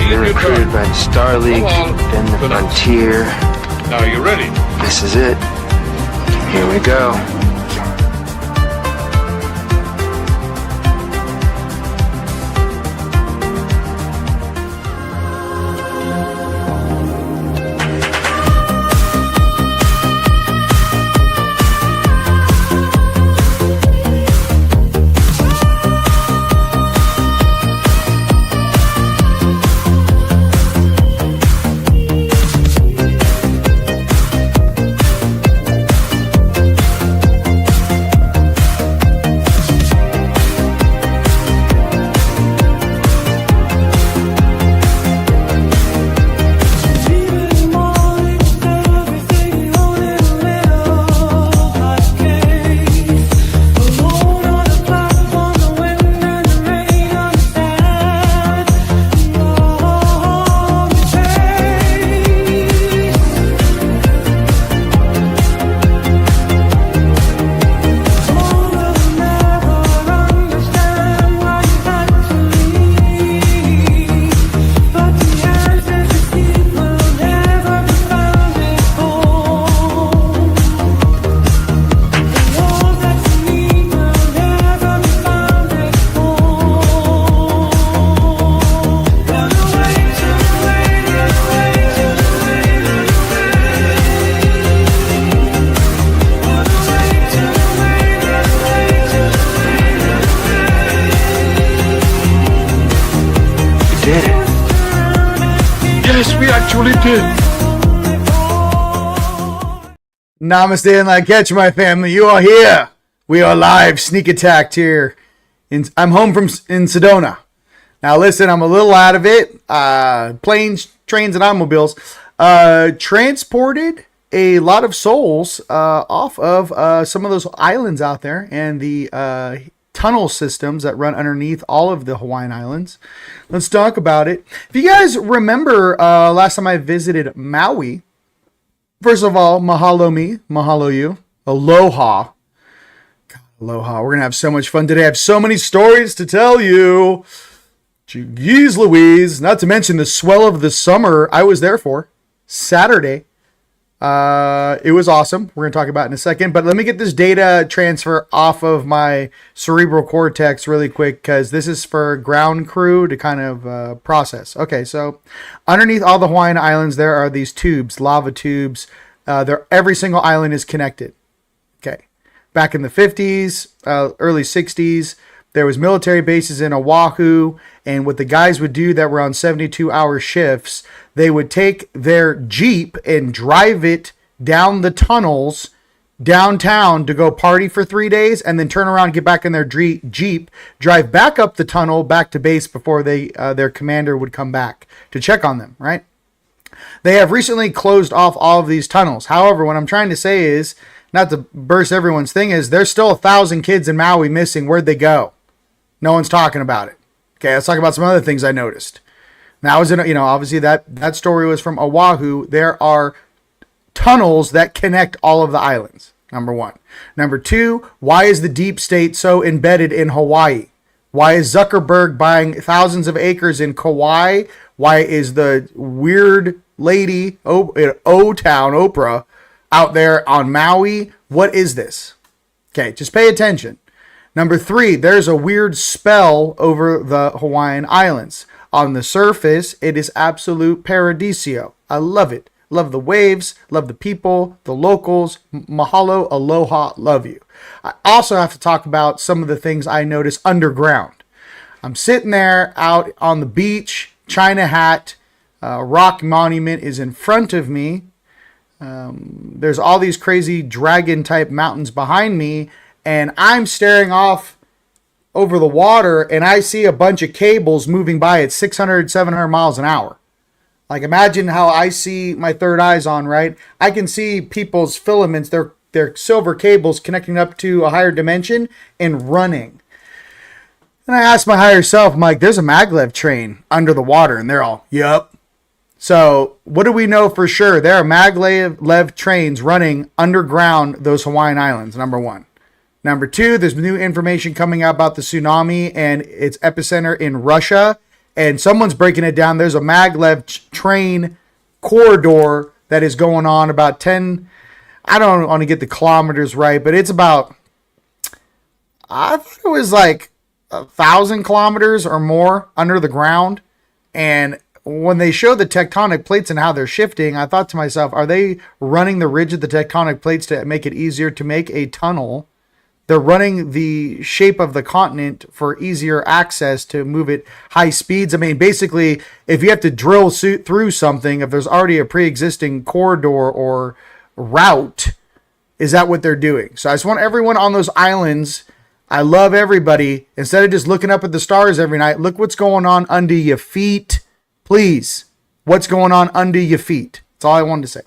been recruited by the Star League, then the Frontier. Now, are you ready? This is it. Here we go. Namaste and catch my family. You are here. We are live. Sneak attacked here. I'm home in Sedona. Now listen, I'm a little out of it. Planes, trains, and automobiles transported a lot of souls off of some of those islands out there and the tunnel systems that run underneath all of the Hawaiian Islands. Let's talk about it. If you guys remember last time I visited Maui, first of all, mahalo me, mahalo you, aloha. God, aloha. We're going to have so much fun today. I have so many stories to tell you. Jeez Louise. Not to mention the swell of the summer I was there for. Saturday. It was awesome. We're going to talk about it in a second. But let me get this data transfer off of my cerebral cortex really quick, because this is for ground crew to kind of process. Okay, so underneath all the Hawaiian Islands, there are these tubes, lava tubes. Every single island is connected. Okay. Back in the 50s, early 60s, there was military bases in Oahu, and what the guys would do that were on 72-hour shifts, they would take their Jeep and drive it down the tunnels downtown to go party for 3 days, and then turn around, get back in their Jeep, drive back up the tunnel back to base before their commander would come back to check on them, right? They have recently closed off all of these tunnels. However, what I'm trying to say is, not to burst everyone's thing, is there's still 1,000 kids in Maui missing. Where'd they go? No one's talking about it. Okay, let's talk about some other things I noticed. Now, obviously that story was from Oahu. There are tunnels that connect all of the islands, number one. Number two, why is the deep state so embedded in Hawaii? Why is Zuckerberg buying thousands of acres in Kauai? Why is the weird lady, O-Town, Oprah, out there on Maui? What is this? Okay, just pay attention. Number three, there's a weird spell over the Hawaiian Islands. On the surface, it is absolute paradiso. I love it. Love the waves, love the people, the locals. Mahalo, aloha, love you. I also have to talk about some of the things I noticed underground. I'm sitting there out on the beach, China Hat, rock monument is in front of me. There's all these crazy dragon type mountains behind me, and I'm staring off over the water, and I see a bunch of cables moving by at 600, 700 miles an hour. Like, imagine how I see my third eyes on, right? I can see people's filaments, their silver cables connecting up to a higher dimension and running. And I asked my higher self, I'm like, there's a maglev train under the water. And they're all, yep. So what do we know for sure? There are maglev trains running underground those Hawaiian Islands, number one. Number two, there's new information coming out about the tsunami and its epicenter in Russia. and someone's breaking it down. There's a maglev train corridor that is going on about 10, I don't want to get the kilometers right, but it's about, I thought it was like 1,000 kilometers or more under the ground. And when they show the tectonic plates and how they're shifting, I thought to myself, are they running the ridge of the tectonic plates to make it easier to make a tunnel? They're running the shape of the continent for easier access to move it high speeds. I mean, basically, if you have to drill through something, if there's already a pre-existing corridor or route, is that what they're doing? So I just want everyone on those islands, I love everybody, instead of just looking up at the stars every night, look what's going on under your feet. Please, what's going on under your feet? That's all I wanted to say.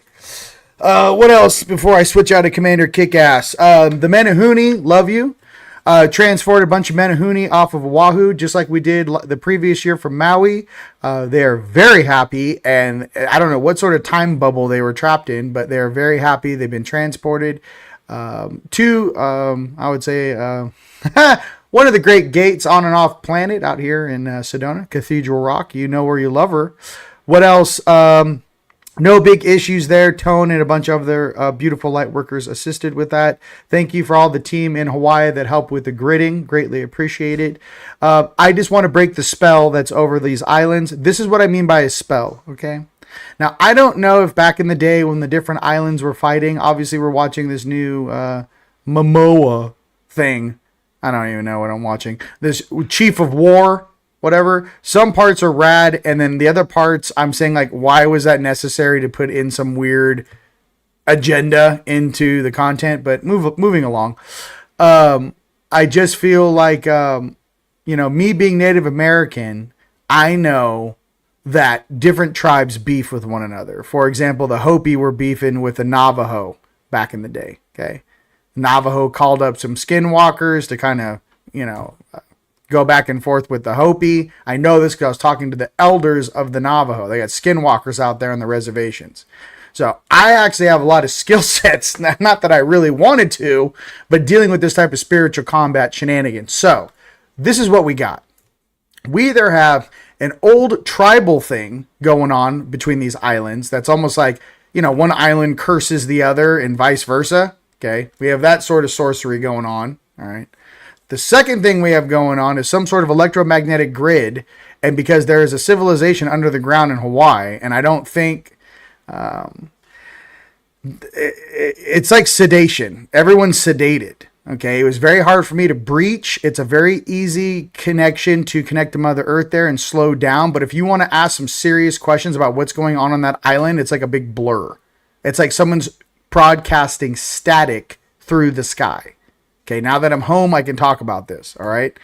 What else before I switch out to Commander Kickass? The Menehune, love you. Transported a bunch of Menehune off of Oahu, just like we did the previous year from Maui. They're very happy, and I don't know what sort of time bubble they were trapped in, but they're very happy. They've been transported to, I would say, one of the great gates on and off planet out here in Sedona, Cathedral Rock. You know where you love her. What else? No big issues there. Tone and a bunch of other beautiful light workers assisted with that. Thank you for all the team in Hawaii that helped with the gridding. Greatly appreciated. I just want to break the spell that's over these islands. This is what I mean by a spell, okay? Now, I don't know if back in the day when the different islands were fighting, obviously we're watching this new Momoa thing. I don't even know what I'm watching. This Chief of War, whatever. Some parts are rad, and then the other parts, I'm saying, like, why was that necessary to put in some weird agenda into the content? But moving along. I just feel like, me being Native American, I know that different tribes beef with one another. For example, the Hopi were beefing with the Navajo back in the day, okay? Navajo called up some skinwalkers to kind of, go back and forth with the Hopi. I know this because I was talking to the elders of the Navajo. They got skinwalkers out there on the reservations. So I actually have a lot of skill sets, not that I really wanted to, but dealing with this type of spiritual combat shenanigans. So this is what we got. We either have an old tribal thing going on between these islands that's almost like, one island curses the other and vice versa. Okay, we have that sort of sorcery going on. All right. The second thing we have going on is some sort of electromagnetic grid, and because there is a civilization under the ground in Hawaii, and I don't think it's like sedation. Everyone's sedated. Okay, it was very hard for me to breach. It's a very easy connection to connect to Mother Earth there and slow down. But if you want to ask some serious questions about what's going on that island, it's like a big blur. It's like someone's broadcasting static through the sky. Okay, now that I'm home, I can talk about this, all right?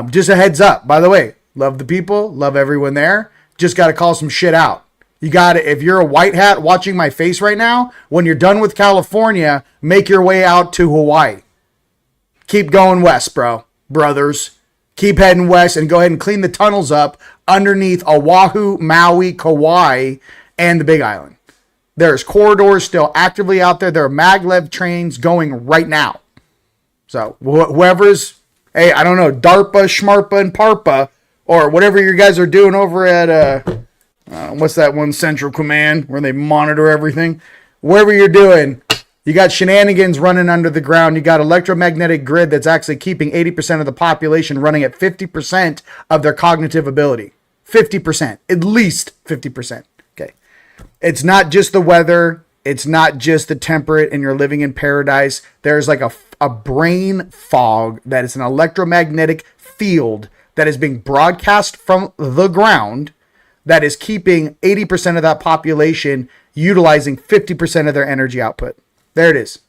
Just a heads up. By the way, love the people, love everyone there. Just got to call some shit out. You got to, if you're a white hat watching my face right now, when you're done with California, make your way out to Hawaii. Keep going west, brothers. Keep heading west and go ahead and clean the tunnels up underneath Oahu, Maui, Kauai, and the Big Island. There's corridors still actively out there. There are maglev trains going right now. So whoever's, hey, I don't know, DARPA, Schmarpa, and PARPA, or whatever you guys are doing over at, what's that one, Central Command, where they monitor everything? Whatever you're doing, you got shenanigans running under the ground. You got electromagnetic grid that's actually keeping 80% of the population running at 50% of their cognitive ability. 50%, at least 50%. Okay. It's not just the weather. It's not just the temperate and you're living in paradise. There's like a brain fog that is an electromagnetic field that is being broadcast from the ground that is keeping 80% of that population utilizing 50% of their energy output. There it is.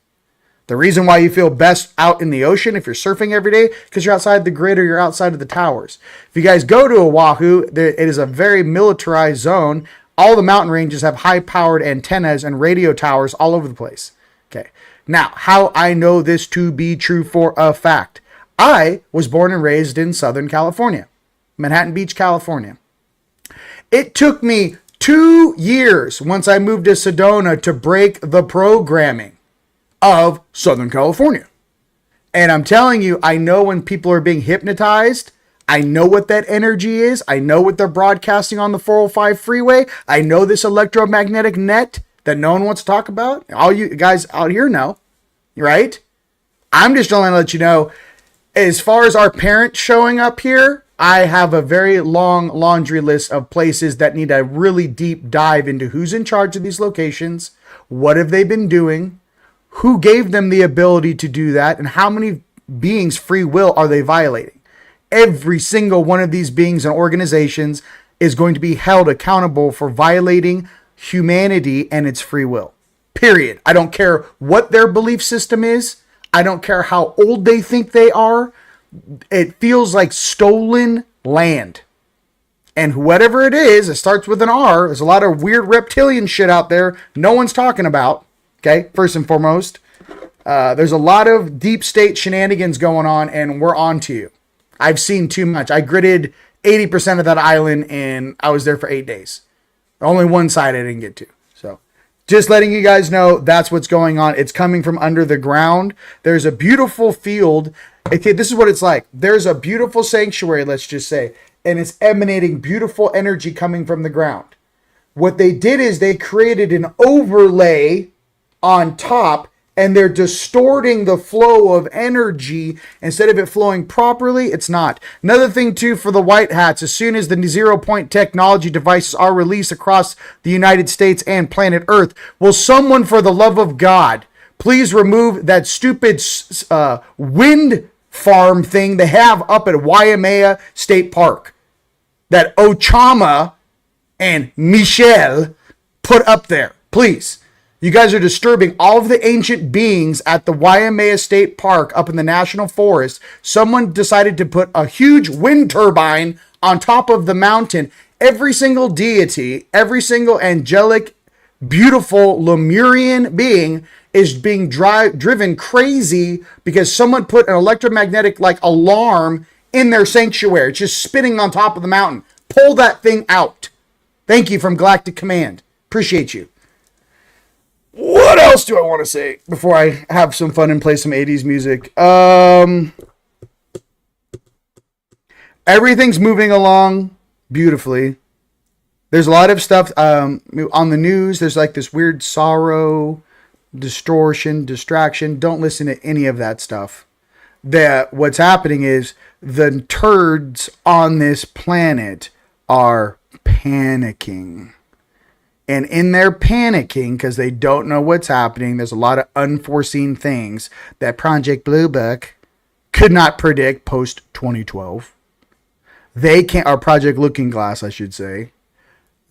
The reason why you feel best out in the ocean if you're surfing every day, because you're outside the grid or you're outside of the towers. If you guys go to Oahu, it is a very militarized zone. All the mountain ranges have high-powered antennas and radio towers all over the place. Okay. Now, how I know this to be true for a fact. I was born and raised in Southern California, Manhattan Beach, California. It took me 2 years once I moved to Sedona to break the programming of Southern California. And I'm telling you, I know when people are being hypnotized. I know what that energy is. I know what they're broadcasting on the 405 freeway. I know this electromagnetic net that no one wants to talk about. All you guys out here know, right? I'm just trying to let you know, as far as our parents showing up here, I have a very long laundry list of places that need a really deep dive into who's in charge of these locations, what have they been doing, who gave them the ability to do that, and how many beings' free will are they violating. Every single one of these beings and organizations is going to be held accountable for violating humanity and its free will. Period. I don't care what their belief system is. I don't care how old they think they are. It feels like stolen land. And whatever it is, it starts with an R. There's a lot of weird reptilian shit out there no one's talking about. Okay, first and foremost. There's a lot of deep state shenanigans going on, and we're on to you. I've seen too much. I gridded 80% of that island, and I was there for 8 days. Only one side I didn't get to. So, just letting you guys know that's what's going on. It's coming from under the ground. There's a beautiful field. Okay, this is what it's like. There's a beautiful sanctuary, let's just say, and it's emanating beautiful energy coming from the ground. What they did is they created an overlay on top, and they're distorting the flow of energy. Instead of it flowing properly, it's not. Another thing, too, for the white hats, as soon as the 0-point technology devices are released across the United States and planet Earth, will someone, for the love of God, please remove that stupid wind farm thing they have up at Waimea State Park that Ochama and Michelle put up there. Please. You guys are disturbing all of the ancient beings at the Waimea State Park up in the National Forest. Someone decided to put a huge wind turbine on top of the mountain. Every single deity, every single angelic, beautiful Lemurian being is being driven crazy because someone put an electromagnetic alarm in their sanctuary. It's just spinning on top of the mountain. Pull that thing out. Thank you from Galactic Command. Appreciate you. What else do I want to say before I have some fun and play some 80s music? Everything's moving along beautifully. There's a lot of stuff on the news. There's this weird sorrow, distortion, distraction. Don't listen to any of that stuff. What's happening is the turds on this planet are panicking. And in their panicking, because they don't know what's happening, there's a lot of unforeseen things that Project Blue Book could not predict post 2012. They can't, or Project Looking Glass, I should say.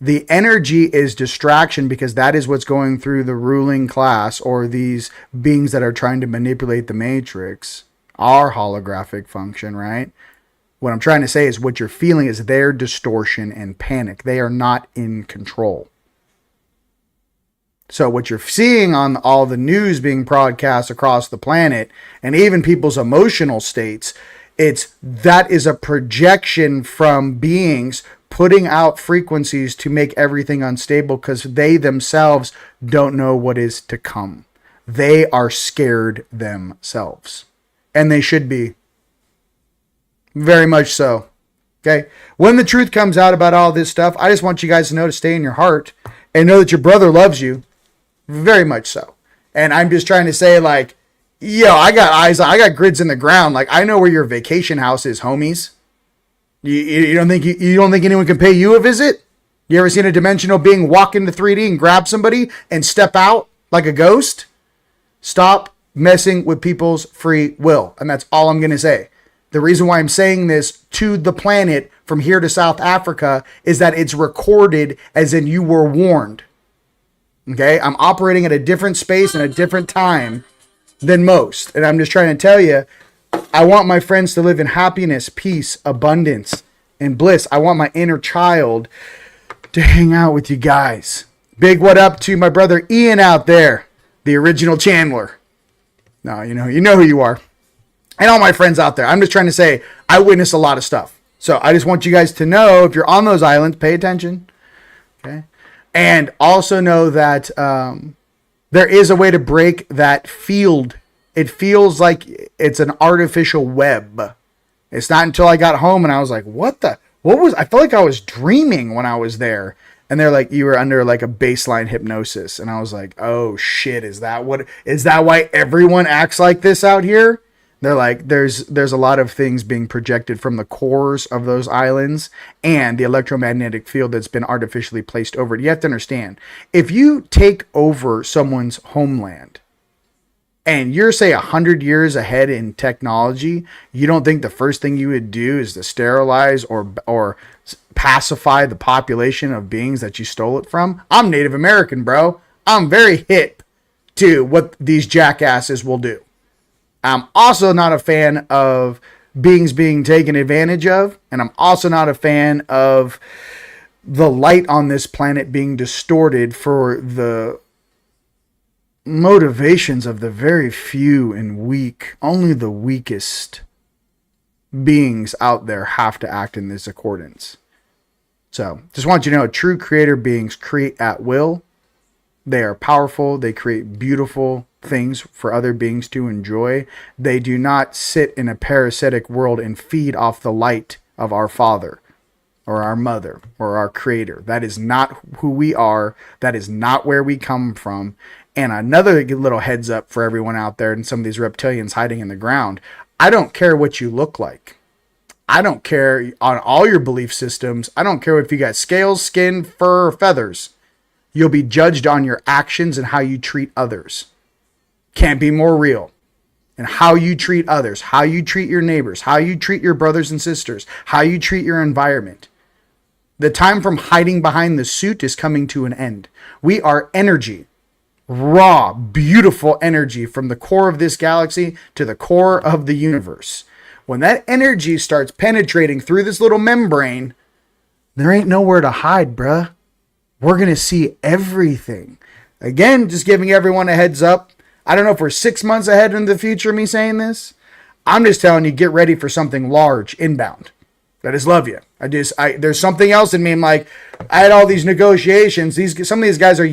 The energy is distraction because that is what's going through the ruling class or these beings that are trying to manipulate the matrix, our holographic function, right? What I'm trying to say is what you're feeling is their distortion and panic. They are not in control. So what you're seeing on all the news being broadcast across the planet and even people's emotional states, that is a projection from beings putting out frequencies to make everything unstable because they themselves don't know what is to come. They are scared themselves. And they should be. Very much so. Okay? When the truth comes out about all this stuff, I just want you guys to know to stay in your heart and know that your brother loves you. Very much so. And I'm just trying to say, I got eyes, I got grids in the ground. I know where your vacation house is, homies. You don't think you don't think anyone can pay you a visit? You ever seen a dimensional being walk into 3D and grab somebody and step out like a ghost? Stop messing with people's free will. And that's all I'm going to say. The reason why I'm saying this to the planet from here to South Africa is that it's recorded as in you were warned. Okay, I'm operating at a different space and a different time than most. And I'm just trying to tell you, I want my friends to live in happiness, peace, abundance, and bliss. I want my inner child to hang out with you guys. Big what up to my brother Ian out there, the original Chandler. No, you know who you are. And all my friends out there. I'm just trying to say, I witness a lot of stuff. So I just want you guys to know, if you're on those islands, pay attention. Okay. And also know that there is a way to break that field. It feels like it's an artificial web. It's not until I got home and I was like, I felt like I was dreaming when I was there. And they're like, you were under like a baseline hypnosis. And I was like, oh shit, is that why everyone acts like this out here? They're like, there's a lot of things being projected from the cores of those islands and the electromagnetic field that's been artificially placed over it. You have to understand, if you take over someone's homeland and you're, say, 100 years ahead in technology, you don't think the first thing you would do is to sterilize or pacify the population of beings that you stole it from? I'm Native American, bro. I'm very hip to what these jackasses will do. I'm also not a fan of beings being taken advantage of, and I'm also not a fan of the light on this planet being distorted for the motivations of the very few and weak. Only the weakest beings out there have to act in this accordance. So, just want you to know, true creator beings create at will. They are powerful. They create beautiful things for other beings to enjoy. They do not sit in a parasitic world and feed off the light of our Father or our Mother or our Creator. That is not who we are. That is not where we come from. And another little heads up for everyone out there and some of these reptilians hiding in the ground. I don't care what you look like. I don't care on all your belief systems. I don't care if you got scales, skin, fur, or feathers. You'll be judged on your actions and how you treat others. Can't be more real. And how you treat others, how you treat your neighbors, how you treat your brothers and sisters, how you treat your environment. The time from hiding behind the suit is coming to an end. We are energy. Raw, beautiful energy from the core of this galaxy to the core of the universe. When that energy starts penetrating through this little membrane, there ain't nowhere to hide, bruh. We're going to see everything. Again, just giving everyone a heads up. I don't know if we're 6 months ahead in the future of me saying this. I'm just telling you, get ready for something large inbound. I just love you. There's something else in me. I'm like, I had all these negotiations. Some of these guys are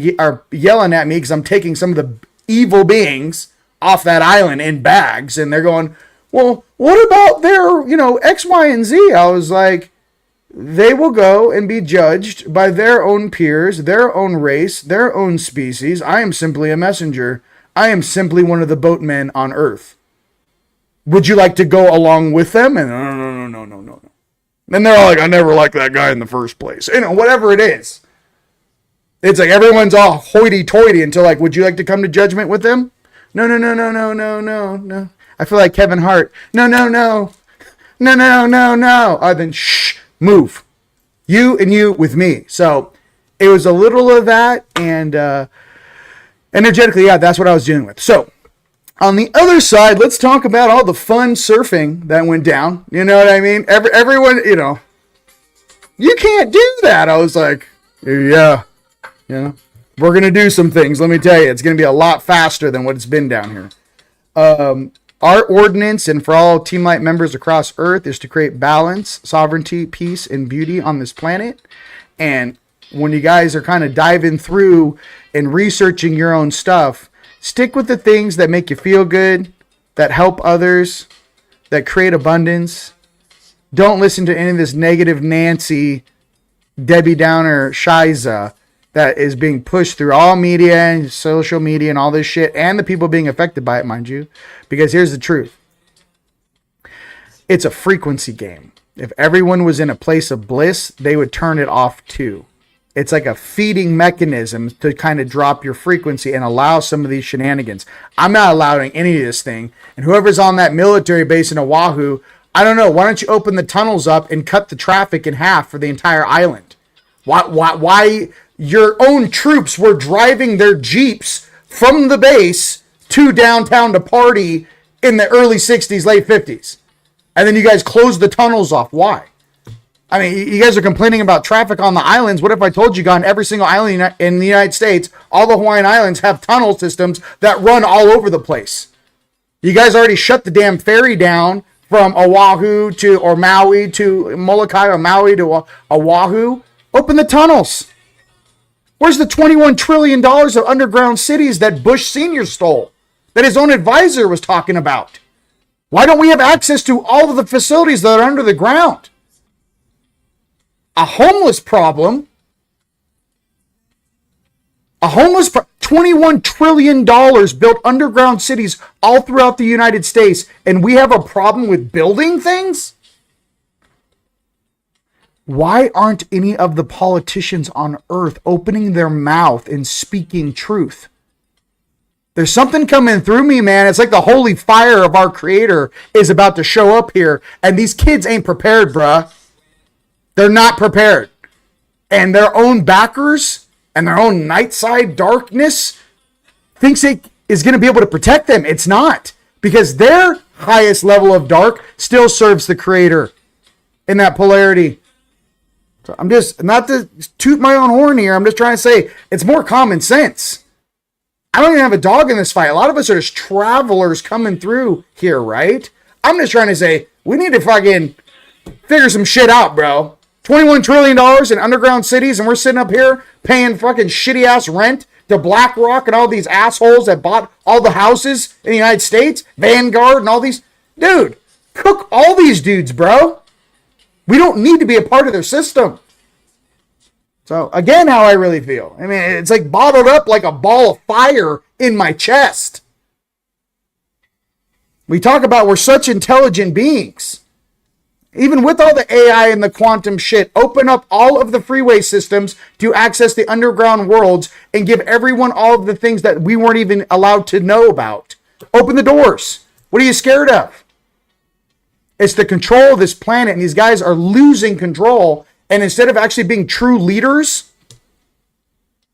yelling at me because I'm taking some of the evil beings off that island in bags. And they're going, well, what about their, X, Y, and Z? I was like, they will go and be judged by their own peers, their own race, their own species. I am simply a messenger. I am simply one of the boatmen on Earth. Would you like to go along with them? And no. And they're all like, I never liked that guy in the first place. Whatever it is. It's like everyone's all hoity-toity until like, would you like to come to judgment with them? No. I feel like Kevin Hart. No. Then shh, move. You and you with me. So it was a little of that, and energetically, yeah, that's what I was dealing with. So, on the other side, let's talk about all the fun surfing that went down. You know what I mean? Everyone, you can't do that. I was like, yeah, we're going to do some things. Let me tell you, it's going to be a lot faster than what it's been down here. Our ordinance, and for all TeamLight members across Earth, is to create balance, sovereignty, peace, and beauty on this planet. And when you guys are kind of diving through and researching your own stuff, stick with the things that make you feel good, that help others, that create abundance. Don't listen to any of this negative Nancy, Debbie Downer, Shiza that is being pushed through all media and social media and all this shit, and the people being affected by it, mind you. Because here's the truth. It's a frequency game. If everyone was in a place of bliss, they would turn it off too. It's like a feeding mechanism to kind of drop your frequency and allow some of these shenanigans. I'm not allowing any of this thing. And whoever's on that military base in Oahu, I don't know. Why don't you open the tunnels up and cut the traffic in half for the entire island? Why your own troops were driving their Jeeps from the base to downtown to party in the early 60s, late 50s. And then you guys closed the tunnels off. Why? I mean, you guys are complaining about traffic on the islands. What if I told you, on every single island in the United States, all the Hawaiian Islands have tunnel systems that run all over the place? You guys already shut the damn ferry down from Oahu or Maui to Molokai, or Maui to Oahu. Open the tunnels. Where's the $21 trillion of underground cities that Bush Sr. stole, that his own advisor was talking about? Why don't we have access to all of the facilities that are under the ground? A homeless problem. $21 trillion built underground cities all throughout the United States, and we have a problem with building things? Why aren't any of the politicians on earth opening their mouth and speaking truth? There's something coming through me, man. It's like the holy fire of our Creator is about to show up here, and these kids ain't prepared, bruh. They're not prepared. And their own backers and their own night side darkness thinks it is going to be able to protect them. It's not, because their highest level of dark still serves the Creator in that polarity. So I'm just, not to toot my own horn here, I'm just trying to say it's more common sense. I don't even have a dog in this fight. A lot of us are just travelers coming through here, right? I'm just trying to say we need to fucking figure some shit out, bro. $21 trillion in underground cities, and we're sitting up here paying fucking shitty ass rent to BlackRock and all these assholes that bought all the houses in the United States, Vanguard and all these. Dude, cook all these dudes, bro. We don't need to be a part of their system. So, again, how I really feel. I mean, it's like bottled up like a ball of fire in my chest. We talk about we're such intelligent beings. Even with all the AI and the quantum shit, open up all of the freeway systems to access the underground worlds and give everyone all of the things that we weren't even allowed to know about. Open the doors. What are you scared of? It's the control of this planet, and these guys are losing control. And instead of actually being true leaders,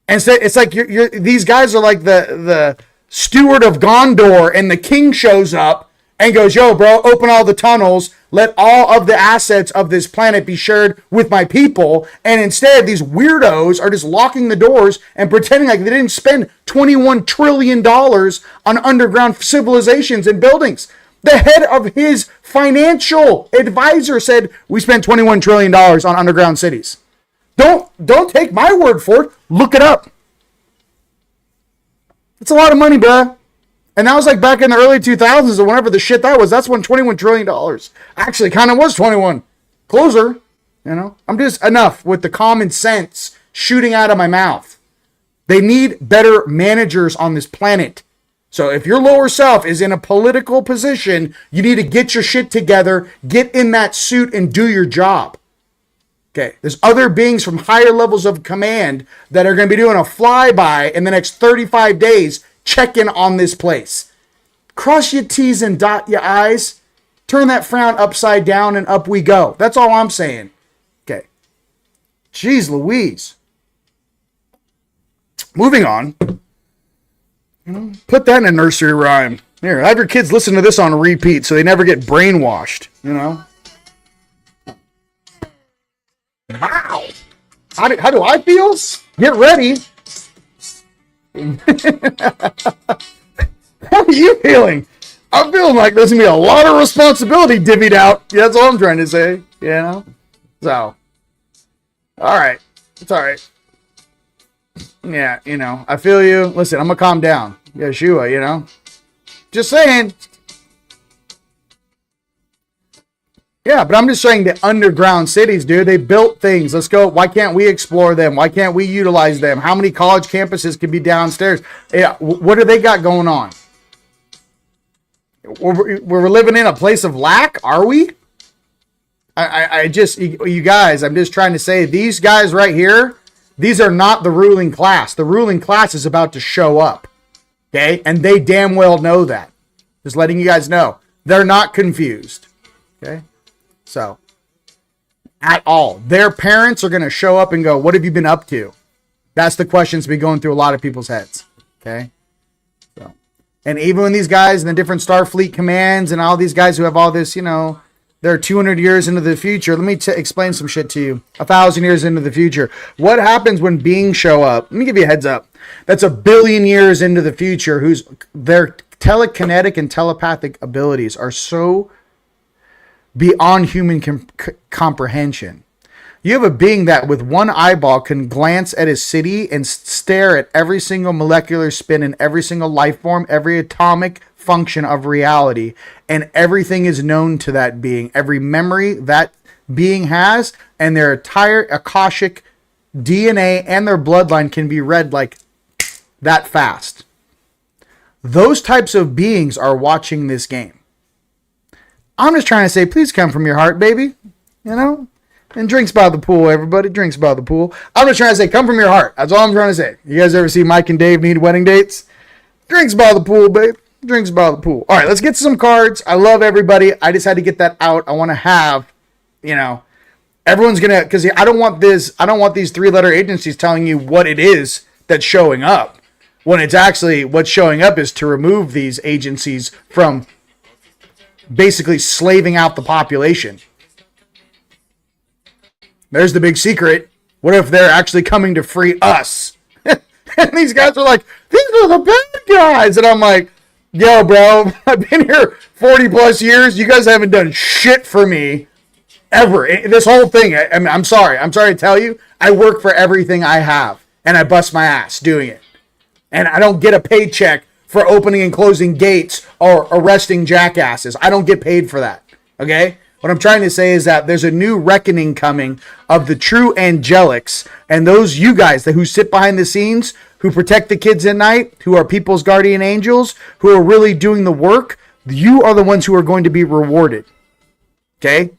instead it's like these guys are like the steward of Gondor, and the king shows up and goes, yo, bro, open all the tunnels. Let all of the assets of this planet be shared with my people. And instead, these weirdos are just locking the doors and pretending like they didn't spend $21 trillion on underground civilizations and buildings. The head of his financial advisor said, we spent $21 trillion on underground cities. Don't take my word for it. Look it up. It's a lot of money, bruh. And that was like back in the early 2000s or whenever the shit that was. That's when $21 trillion actually kind of was 21. Closer, you know. I'm just enough with the common sense shooting out of my mouth. They need better managers on this planet. So if your lower self is in a political position, you need to get your shit together, get in that suit, and do your job. Okay, there's other beings from higher levels of command that are going to be doing a flyby in the next 35 days. Check in on this place. Cross your T's and dot your I's. Turn that frown upside down and up we go. That's all I'm saying. Okay. Jeez Louise. Moving on. Put that in a nursery rhyme. Here, have your kids listen to this on repeat so they never get brainwashed, you know? Wow. How do I feel? Get ready. How are you feeling? I'm feeling like there's gonna be a lot of responsibility divvied out. Yeah, that's all I'm trying to say. You know? So, all right. It's all right. Yeah, you know, I feel you. Listen, I'm gonna calm down. Yeshua, you know? Just saying. Yeah, but I'm just saying the underground cities, dude. They built things. Let's go. Why can't we explore them? Why can't we utilize them? How many college campuses could be downstairs? Yeah, what do they got going on? We're living in a place of lack, are we? I just, you guys, I'm just trying to say, these guys right here, these are not the ruling class. The ruling class is about to show up. Okay? And they damn well know that. Just letting you guys know. They're not confused. Okay? So, at all. Their parents are going to show up and go, what have you been up to? That's the questions be going through a lot of people's heads. Okay? So, and even when these guys in the different Starfleet commands and all these guys who have all this, you know, they're 200 years into the future. Let me explain some shit to you. 1,000 years into the future. What happens when beings show up? Let me give you a heads up. That's 1 billion years into the future, whose their telekinetic and telepathic abilities are so beyond human comprehension You have a being that with one eyeball can glance at a city and stare at every single molecular spin in every single life form, every atomic function of reality, and everything is known to that being. Every memory that being has, and their entire Akashic DNA and their bloodline can be read like that fast. Those types of beings are watching this game. I'm just trying to say, please come from your heart, baby. You know? And drinks by the pool, everybody. Drinks by the pool. I'm just trying to say, come from your heart. That's all I'm trying to say. You guys ever see Mike and Dave Need Wedding Dates? Drinks by the pool, babe. Drinks by the pool. All right, let's get to some cards. I love everybody. I just had to get that out. I want to have, everyone's going to, because I don't want these 3-letter agencies telling you what it is that's showing up. When it's actually, what's showing up is to remove these agencies from basically slaving out the population. There's the big secret. What if they're actually coming to free us? And these guys are like, these are the bad guys. And I'm like, yo, bro, I've been here 40 plus years. You guys haven't done shit for me ever. This whole thing, I'm sorry. I'm sorry to tell you, I work for everything I have. And I bust my ass doing it. And I don't get a paycheck for opening and closing gates or arresting jackasses. I don't get paid for that. Okay? What I'm trying to say is that there's a new reckoning coming of the true angelics and those you guys who sit behind the scenes, who protect the kids at night, who are people's guardian angels, who are really doing the work. You are the ones who are going to be rewarded. Okay?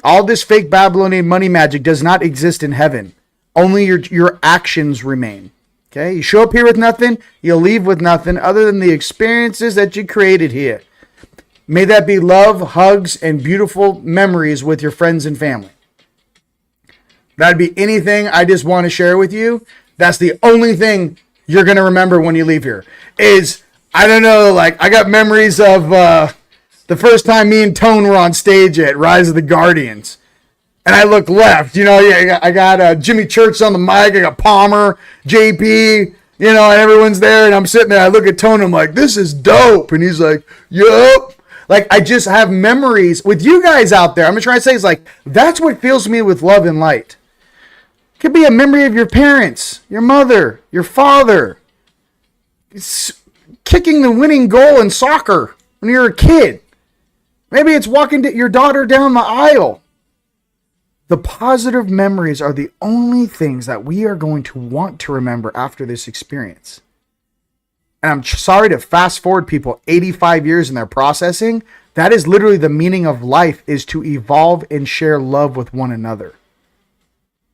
All this fake Babylonian money magic does not exist in heaven. Only your actions remain. Okay? You show up here with nothing, you'll leave with nothing other than the experiences that you created here. May that be love, hugs, and beautiful memories with your friends and family. That'd be anything I just want to share with you. That's the only thing you're going to remember when you leave here. Is, I don't know, like, I got memories of the first time me and Tone were on stage at Rise of the Guardians. And I look left, I got Jimmy Church on the mic, I got Palmer, JP, and everyone's there. And I'm sitting there, I look at Tone, I'm like, this is dope. And he's like, yup. Like, I just have memories with you guys out there. I'm trying to say is like, that's what fills me with love and light. It could be a memory of your parents, your mother, your father. It's kicking the winning goal in soccer when you're a kid. Maybe it's walking your daughter down the aisle. The positive memories are the only things that we are going to want to remember after this experience. And I'm sorry to fast forward people 85 years in their processing. That is literally the meaning of life, is to evolve and share love with one another.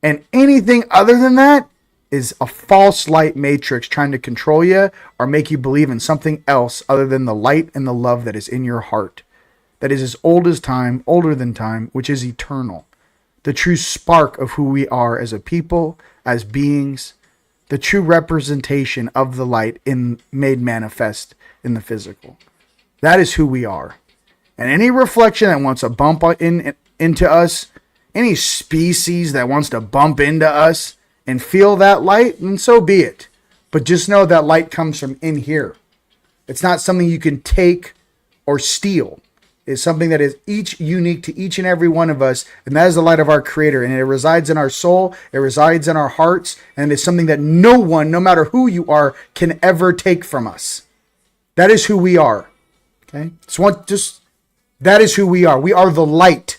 And anything other than that is a false light matrix trying to control you or make you believe in something else other than the light and the love that is in your heart. That is as old as time, older than time, which is eternal. The true spark of who we are as a people, as beings, the true representation of the light made manifest in the physical. That is who we are. And any reflection that wants to bump into us, any species that wants to bump into us and feel that light, then so be it. But just know that light comes from in here. It's not something you can take or steal. It's something that is each unique to each and every one of us, and that is the light of our Creator, and it resides in our soul, it resides in our hearts, and it's something that no one, no matter who you are, can ever take from us. That is who we are. Okay? That is who we are. We are the light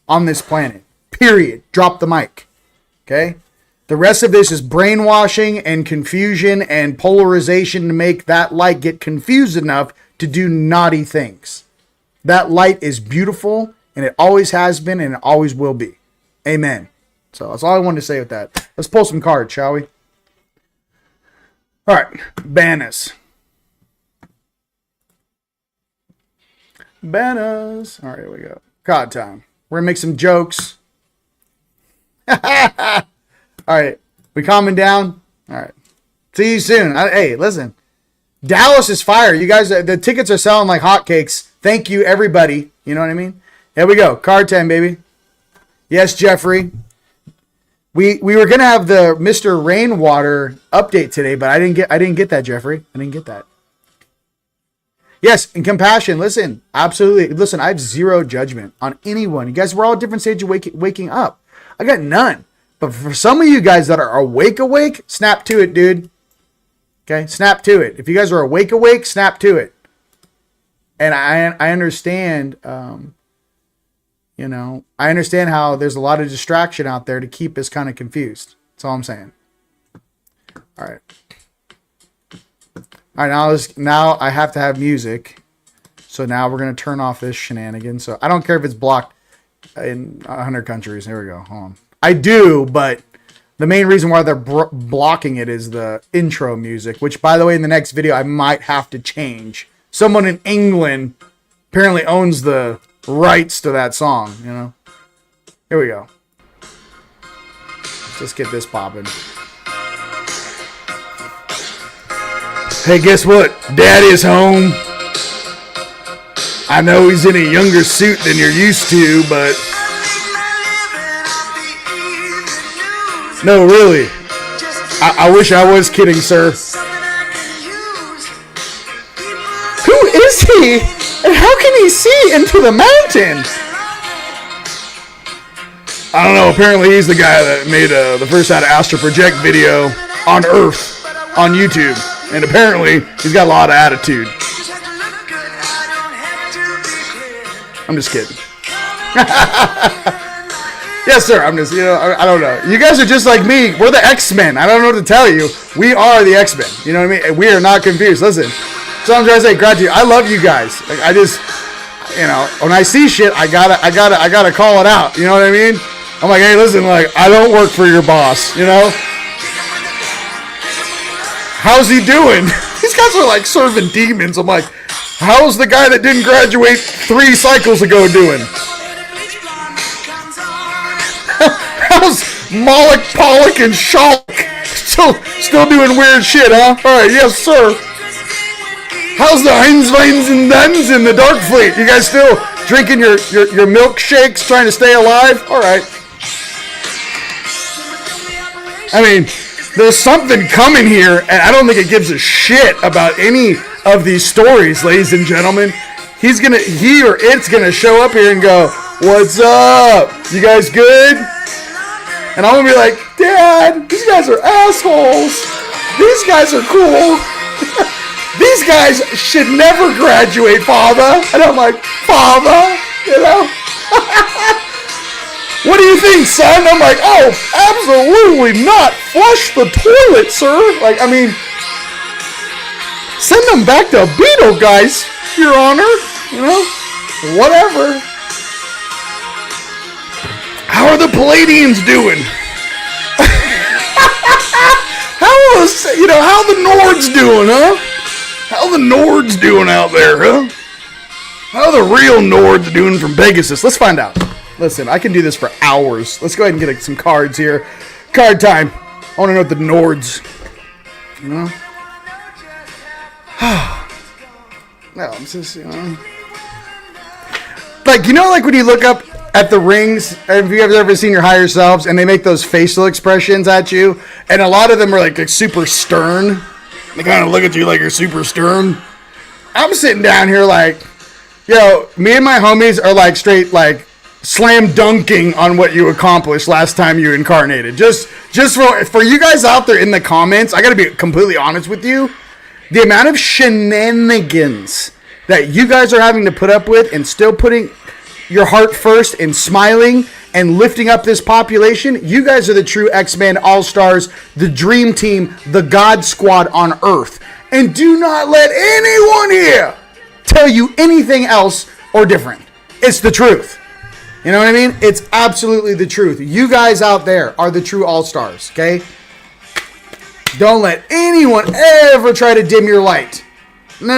on this planet. Period. Drop the mic. Okay? The rest of this is brainwashing and confusion and polarization to make that light get confused enough to do naughty things. That light is beautiful, and it always has been, and it always will be. Amen. So that's all I wanted to say with that. Let's pull some cards, shall we? All right. Banners. Banners. All right, here we go. Card time. We're going to make some jokes. All right. We calming down? All right. See you soon. Hey, listen. Dallas is fire. You guys, the tickets are selling like hotcakes. Thank you, everybody. You know what I mean? Here we go. Card 10, baby. Yes, Jeffrey. We were gonna have the Mr. Rainwater update today, but I didn't get that, Jeffrey. I didn't get that. Yes, and compassion. Listen, absolutely. Listen, I have zero judgment on anyone. You guys, we're all at different stages of waking up. I got none. But for some of you guys that are awake, snap to it, dude. Okay, snap to it. If you guys are awake, snap to it. And I understand, you know, I understand how there's a lot of distraction out there to keep us kind of confused. That's all I'm saying. All right. All right, now I have to have music. So now we're going to turn off this shenanigan. So I don't care if it's blocked in 100 countries. Here we go. Hold on. I do, but the main reason why they're blocking it is the intro music, which, by the way, in the next video, I might have to change. Someone in England apparently owns the rights to that song, you know. Here we go. Let's get this popping. Hey, guess what? Daddy's home. I know he's in a younger suit than you're used to, but... No, really. I wish I was kidding, sir. Who is he? And how can he see into the mountain? I don't know. Apparently he's the guy that made the first How to Astro Project video on Earth on YouTube. And apparently he's got a lot of attitude. I'm just kidding. Yes, sir. I'm just, you know, I don't know. You guys are just like me. We're the X-Men. I don't know what to tell you. We are the X-Men. You know what I mean? We are not confused. Listen. So I'm trying to say, gratitude. I love you guys. Like, I just, you know, when I see shit, I gotta call it out. You know what I mean? I'm like, hey, listen, like, I don't work for your boss. You know? How's he doing? These guys are like serving demons. I'm like, how's the guy that didn't graduate 3 cycles ago doing? How's Moloch, Pollock, and Shalk still doing weird shit, huh? Alright, yes, sir. How's the Heinz, Vines, and Duns in the Dark Fleet? You guys still drinking your milkshakes, trying to stay alive? Alright. I mean, there's something coming here, and I don't think it gives a shit about any of these stories, ladies and gentlemen. He or it's gonna show up here and go, what's up? You guys good? And I'm gonna be like, Dad, these guys are assholes. These guys are cool. These guys should never graduate, Father. And I'm like, Father, you know? What do you think, son? I'm like, oh, absolutely not. Flush the toilet, sir. Like, I mean, send them back to Beetle, guys, Your Honor. You know? Whatever. How are the Palladians doing? How the Nords doing, huh? How the Nords doing out there, huh? How the real Nords doing from Pegasus? Let's find out. Listen, I can do this for hours. Let's go ahead and get some cards here. Card time. I want to know what the Nords, you know? No, I'm just, you know. Like, you know, like when you look up at the rings, have you ever seen your higher selves and they make those facial expressions at you, and a lot of them are like super stern. They kind of look at you like you're super stern. I'm sitting down here like, yo, me and my homies are like straight like slam dunking on what you accomplished last time you incarnated. Just for you guys out there in the comments, I gotta be completely honest with you. The amount of shenanigans that you guys are having to put up with and still putting your heart first and smiling and lifting up this population, you guys are the true X-Men All-Stars, the Dream Team, the God Squad on Earth. And do not let anyone here tell you anything else or different. It's the truth. You know what I mean? It's absolutely the truth. You guys out there are the true All-Stars, okay? Don't let anyone ever try to dim your light. No.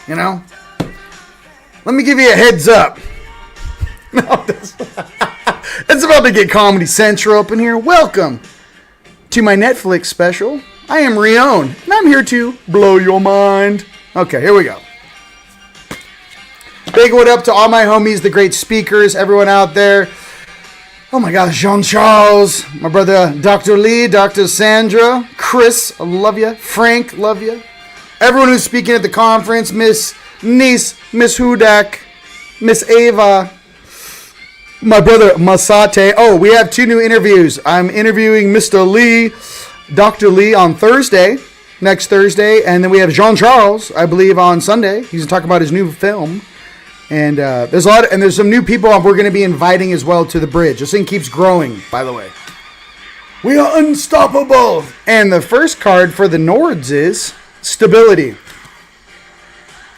You know? Let me give you a heads up. It's about to get Comedy Central up in here. Welcome to my Netflix special. I am Rion, and I'm here to blow your mind. Okay, here we go. Big what up to all my homies, the great speakers, everyone out there. Oh my gosh, Jean-Charles, my brother Dr. Lee, Dr. Sandra, Chris, I love you. Frank, love you. Everyone who's speaking at the conference, Miss Niece, Miss Hudak, Miss Ava, My brother Masate. Oh, we have 2 new interviews. I'm interviewing Mr. Lee, Dr. Lee, on Thursday, next Thursday, and then we have Jean Charles, I believe, on Sunday. He's gonna talk about his new film, and there's some new people we're going to be inviting as well to the bridge. This thing keeps growing, by the way. We are unstoppable. And the first card for the Nords is stability.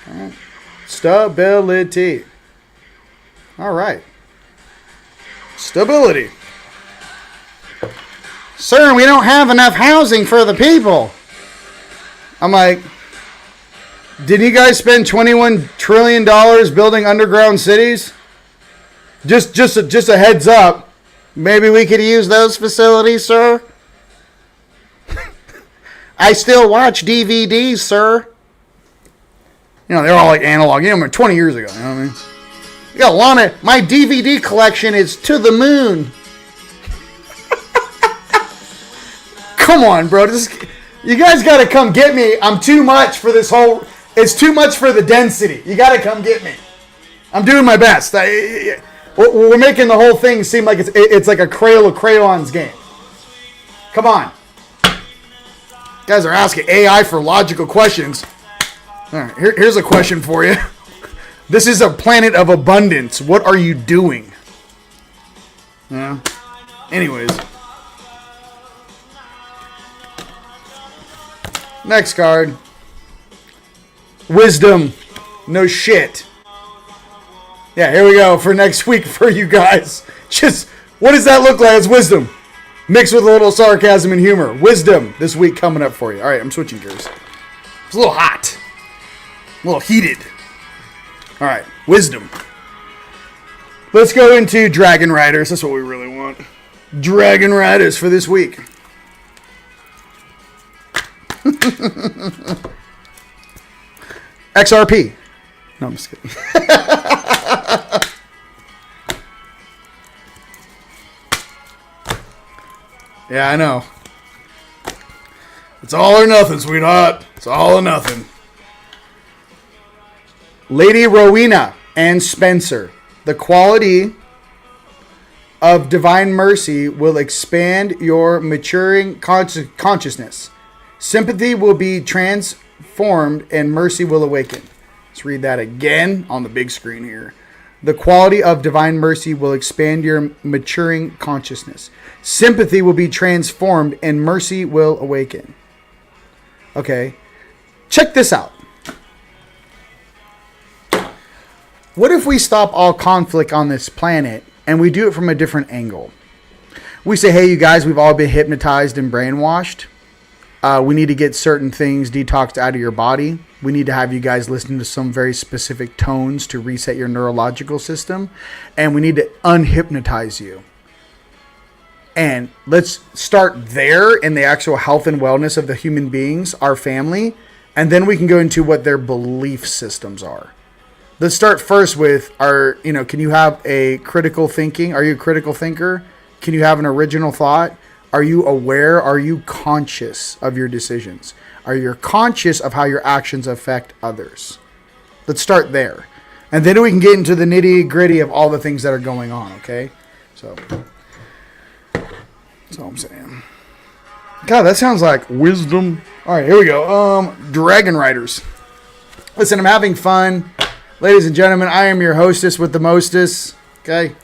All right. Stability. All right. Stability. Sir, we don't have enough housing for the people. I'm like, didn't you guys spend $21 trillion building underground cities? Just a heads up. Maybe we could use those facilities, sir. I still watch DVDs, sir. You know, they're all like analog. You know, 20 years ago. You know what I mean? You got a lot of... My DVD collection is to the moon. Come on, bro. You guys got to come get me. I'm too much for this whole... It's too much for the density. You got to come get me. I'm doing my best. We're making the whole thing seem like it's like a Crayon of Crayons game. Come on. You guys are asking AI for logical questions. All right, here's a question for you. This is a planet of abundance. What are you doing? Yeah. Anyways. Next card. Wisdom. No shit. Yeah, here we go for next week for you guys. Just, what does that look like? It's wisdom. Mixed with a little sarcasm and humor. Wisdom this week coming up for you. All right, I'm switching gears. It's a little hot. A little heated. All right, wisdom. Let's go into Dragon Riders. That's what we really want. Dragon Riders for this week. XRP. No, I'm just kidding. Yeah, I know. It's all or nothing, sweetheart. It's all or nothing. Lady Rowena and Spencer. The quality of divine mercy will expand your maturing consciousness. Sympathy will be transformed and mercy will awaken. Let's read that again on the big screen here. The quality of divine mercy will expand your maturing consciousness. Sympathy will be transformed and mercy will awaken. Okay, check this out. What if we stop all conflict on this planet and we do it from a different angle? We say, hey, you guys, we've all been hypnotized and brainwashed. We need to get certain things detoxed out of your body. We need to have you guys listen to some very specific tones to reset your neurological system. And we need to unhypnotize you. And let's start there in the actual health and wellness of the human beings, our family. And then we can go into what their belief systems are. Let's start first with can you have a critical thinking? Are you a critical thinker? Can you have an original thought? Are you aware? Are you conscious of your decisions? Are you conscious of how your actions affect others? Let's start there. And then we can get into the nitty gritty of all the things that are going on, okay? So, that's all I'm saying. God, that sounds like wisdom. All right, here we go. Dragon Riders. Listen, I'm having fun. Ladies and gentlemen, I am your hostess with the mostest, okay?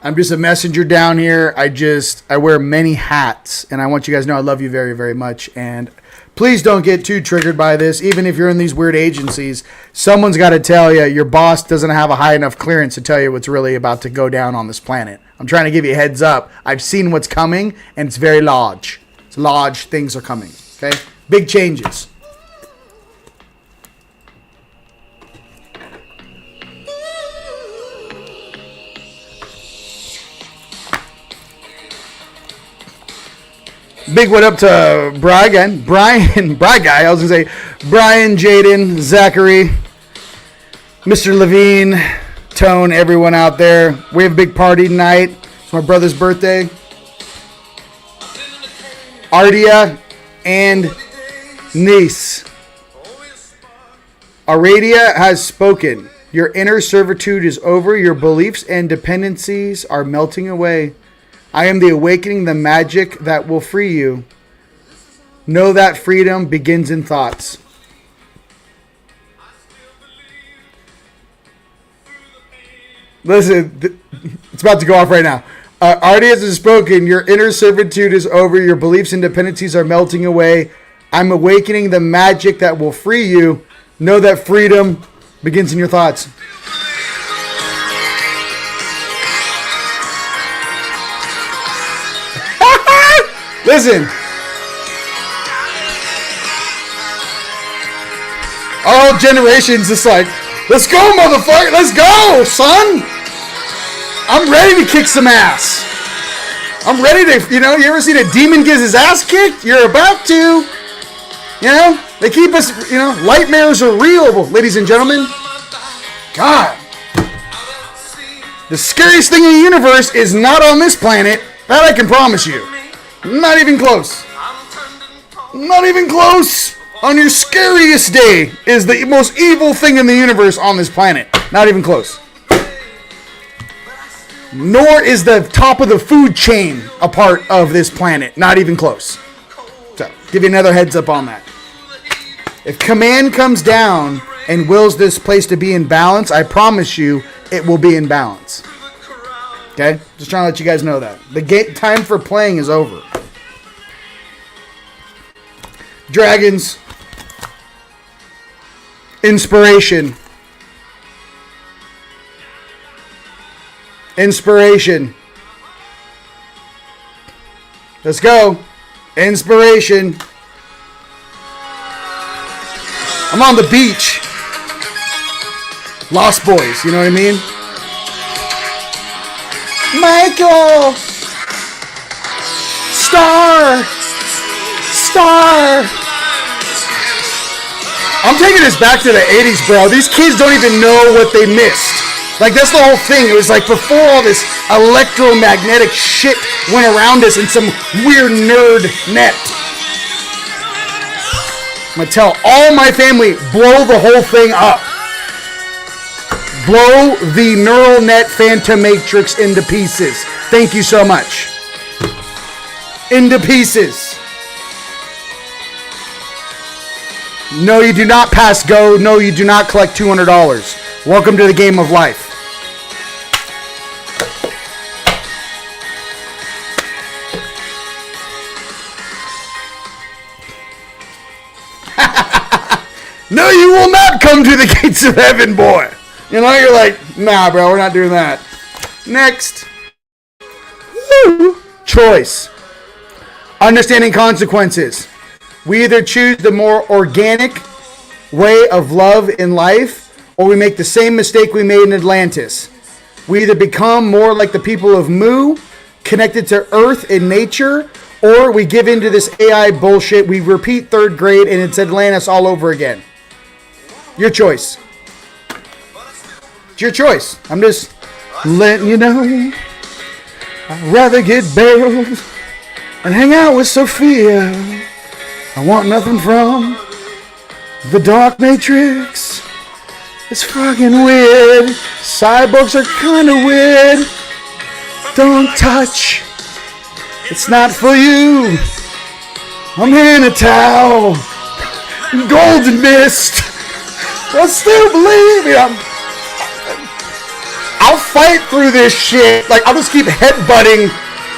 I'm just a messenger down here. I wear many hats, and I want you guys to know I love you very, very much. And please don't get too triggered by this. Even if you're in these weird agencies, someone's got to tell you your boss doesn't have a high enough clearance to tell you what's really about to go down on this planet. I'm trying to give you a heads up. I've seen what's coming, and it's very large. It's large. Things are coming, okay? Big changes. Big what up to Brian, Guy. I was going to say Brian, Jaden, Zachary, Mr. Levine, Tone, everyone out there. We have a big party tonight. It's my brother's birthday. Ardia and niece. Aradia has spoken. Your inner servitude is over. Your beliefs and dependencies are melting away. I am the awakening, the magic that will free you. Know that freedom begins in thoughts. Listen, it's about to go off right now. Artias has spoken. Your inner servitude is over. Your beliefs and dependencies are melting away. I'm awakening the magic that will free you. Know that freedom begins in your thoughts. Listen. Our whole generation's just like, let's go, motherfucker. Let's go, son. I'm ready to kick some ass. I'm ready to, you ever seen a demon get his ass kicked? You're about to. They keep us, nightmares are real, ladies and gentlemen. God. The scariest thing in the universe is not on this planet. That I can promise you. Not even close. Not even close. On your scariest day is the most evil thing in the universe on this planet. Not even close. Nor is the top of the food chain a part of this planet. Not even close. So, give you another heads up on that. If command comes down and wills this place to be in balance, I promise you it will be in balance. Okay? Just trying to let you guys know that. The time for playing is over. Dragons. Inspiration. Inspiration. Let's go. Inspiration. I'm on the beach. Lost Boys, you know what I mean? Michael! Star! I'm taking this back to the 80s, bro. These kids don't even know what they missed. Like, that's the whole thing. It was like before all this electromagnetic shit went around us in some weird nerd net. I'm going to tell all my family, blow the whole thing up. Blow the neural net phantom matrix into pieces. Thank you so much. Into pieces. No, you do not pass go. No, you do not collect $200. Welcome to the game of life. No, you will not come to the gates of heaven, boy. You're like, nah, bro, we're not doing that. Next. Woo. Choice. Understanding consequences. We either choose the more organic way of love in life, or we make the same mistake we made in Atlantis. We either become more like the people of Mu, connected to Earth and nature, or we give into this AI bullshit. We repeat third grade and it's Atlantis all over again. Your choice. It's your choice. I'm just letting you know. I'd rather get bailed and hang out with Sophia. I want nothing from the dark matrix. It's fucking weird. Cyborgs are kind of weird. Don't touch. It's not for you. I'm in a towel. Golden mist. I still believe me. I'll fight through this shit. Like, I'll just keep headbutting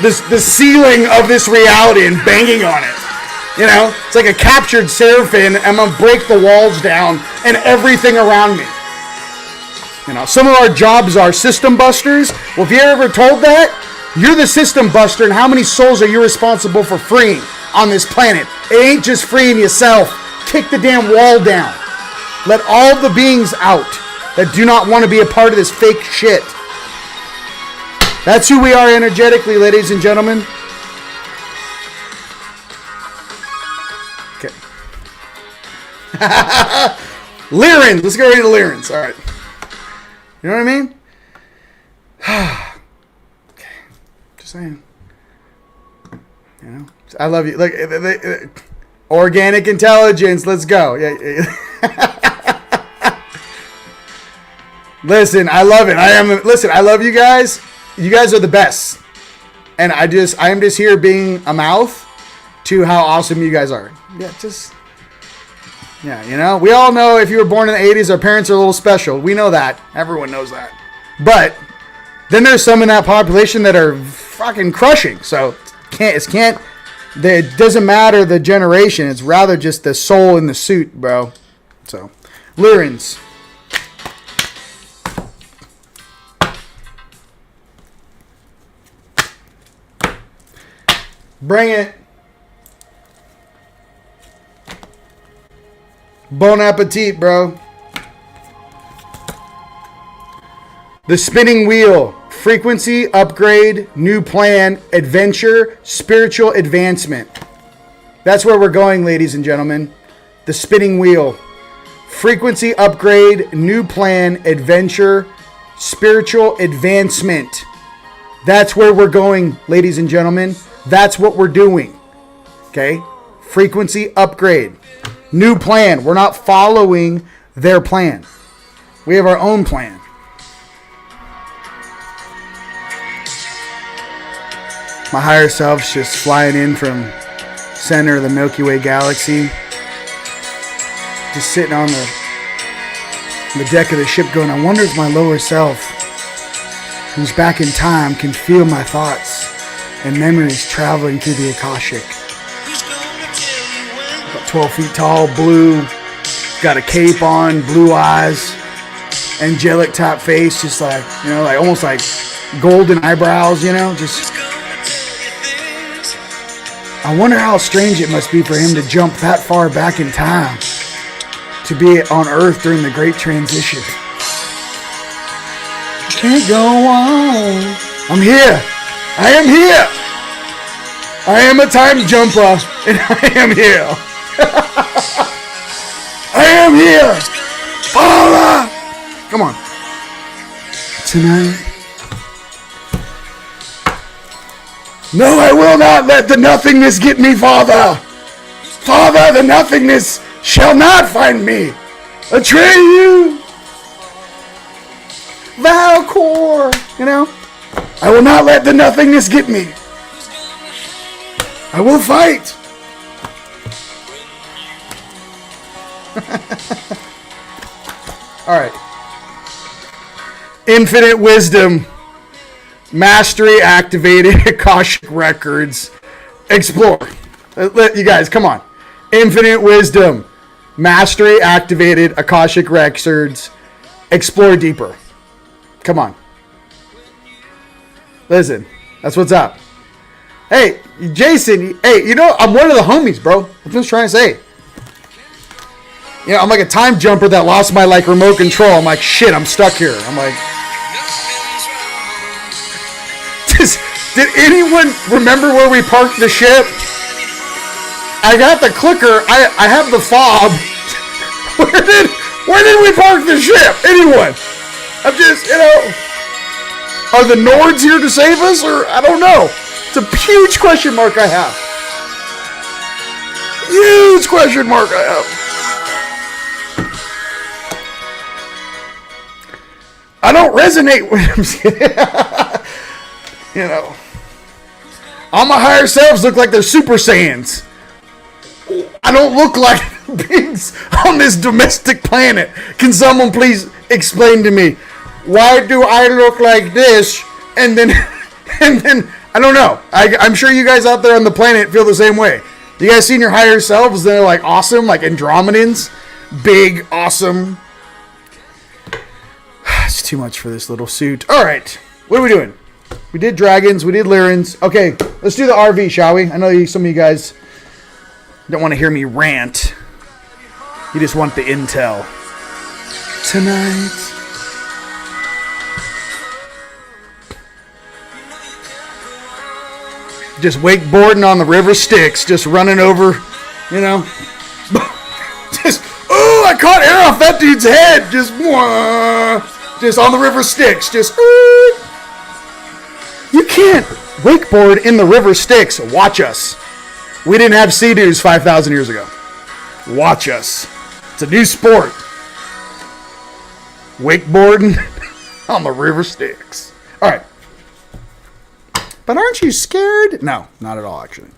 the ceiling of this reality and banging on it. It's like a captured seraphim. I'm gonna break the walls down and everything around me. Some of our jobs are system busters. Well, if you're ever told that, you're the system buster, and how many souls are you responsible for freeing on this planet? It ain't just freeing yourself. Kick the damn wall down. Let all the beings out that do not want to be a part of this fake shit. That's who we are energetically, ladies and gentlemen. Okay. Lyran. Let's go right into Lyrans. All right. You know what I mean? Okay. Just saying. I love you. Like, organic intelligence. Let's go. Yeah. Listen, I love it. I love you guys. You guys are the best. And I am just here being a mouth to how awesome you guys are. Yeah, we all know if you were born in the 80s, our parents are a little special. We know that. Everyone knows that. But then there's some in that population that are fucking crushing. So it doesn't matter the generation. It's rather just the soul in the suit, bro. So, Lyrins. Bring it. Bon appetit, bro. The spinning wheel. Frequency, upgrade, new plan, adventure, spiritual advancement. That's where we're going, ladies and gentlemen. The spinning wheel. Frequency, upgrade, new plan, adventure, spiritual advancement. That's where we're going, ladies and gentlemen. That's what we're doing. Okay? Frequency, upgrade. New plan. We're not following their plan. We have our own plan. My higher self's just flying in from center of the Milky Way galaxy. Just sitting on the deck of the ship going, I wonder if my lower self, who's back in time, can feel my thoughts and memories traveling through the Akashic. About 12 feet tall, blue, got a cape on, blue eyes, angelic top face, just like, like almost like golden eyebrows, just... I wonder how strange it must be for him to jump that far back in time to be on Earth during the Great Transition. Can't go on. I'm here. I am here. I am a time jumper, and I am here. I am here. Father! Come on. Tonight. No, I will not let the nothingness get me, Father. Father, the nothingness shall not find me. Atreyu. Valcor. I will not let the nothingness get me. I will fight. All right. Infinite wisdom. Mastery activated Akashic records. Explore. You guys, come on. Infinite wisdom. Mastery activated Akashic records. Explore deeper. Come on. Listen, that's what's up. Hey, Jason, hey, I'm one of the homies, bro. That's what I'm trying to say. I'm like a time jumper that lost my remote control. I'm like, shit, I'm stuck here. I'm like, did anyone remember where we parked the ship? I got the clicker. I have the fob. Where did we park the ship? Anyone? I'm just, are the Nords here to save us? Or I don't know. It's a huge question mark I have. Huge question mark I have. I don't resonate with him. All my higher selves look like they're Super Saiyans. I don't look like beings on this domestic planet. Can someone please explain to me, why do I look like this? And then I don't know. I'm sure you guys out there on the planet feel the same way. You guys seen your higher selves? They're like awesome, like Andromedans. Big, awesome. It's too much for this little suit. All right. What are we doing? We did dragons. We did Lyrins. Okay. Let's do the RV, shall we? I know some of you guys don't want to hear me rant. You just want the intel. Tonight. Just wakeboarding on the river Styx. Just running over, I caught air off that dude's head. Just on the river Styx. You can't wakeboard in the river Styx. Watch us. We didn't have sea-doos 5,000 years ago. Watch us. It's a new sport. Wakeboarding. on the river Styx. All right. But aren't you scared? No, not at all, actually.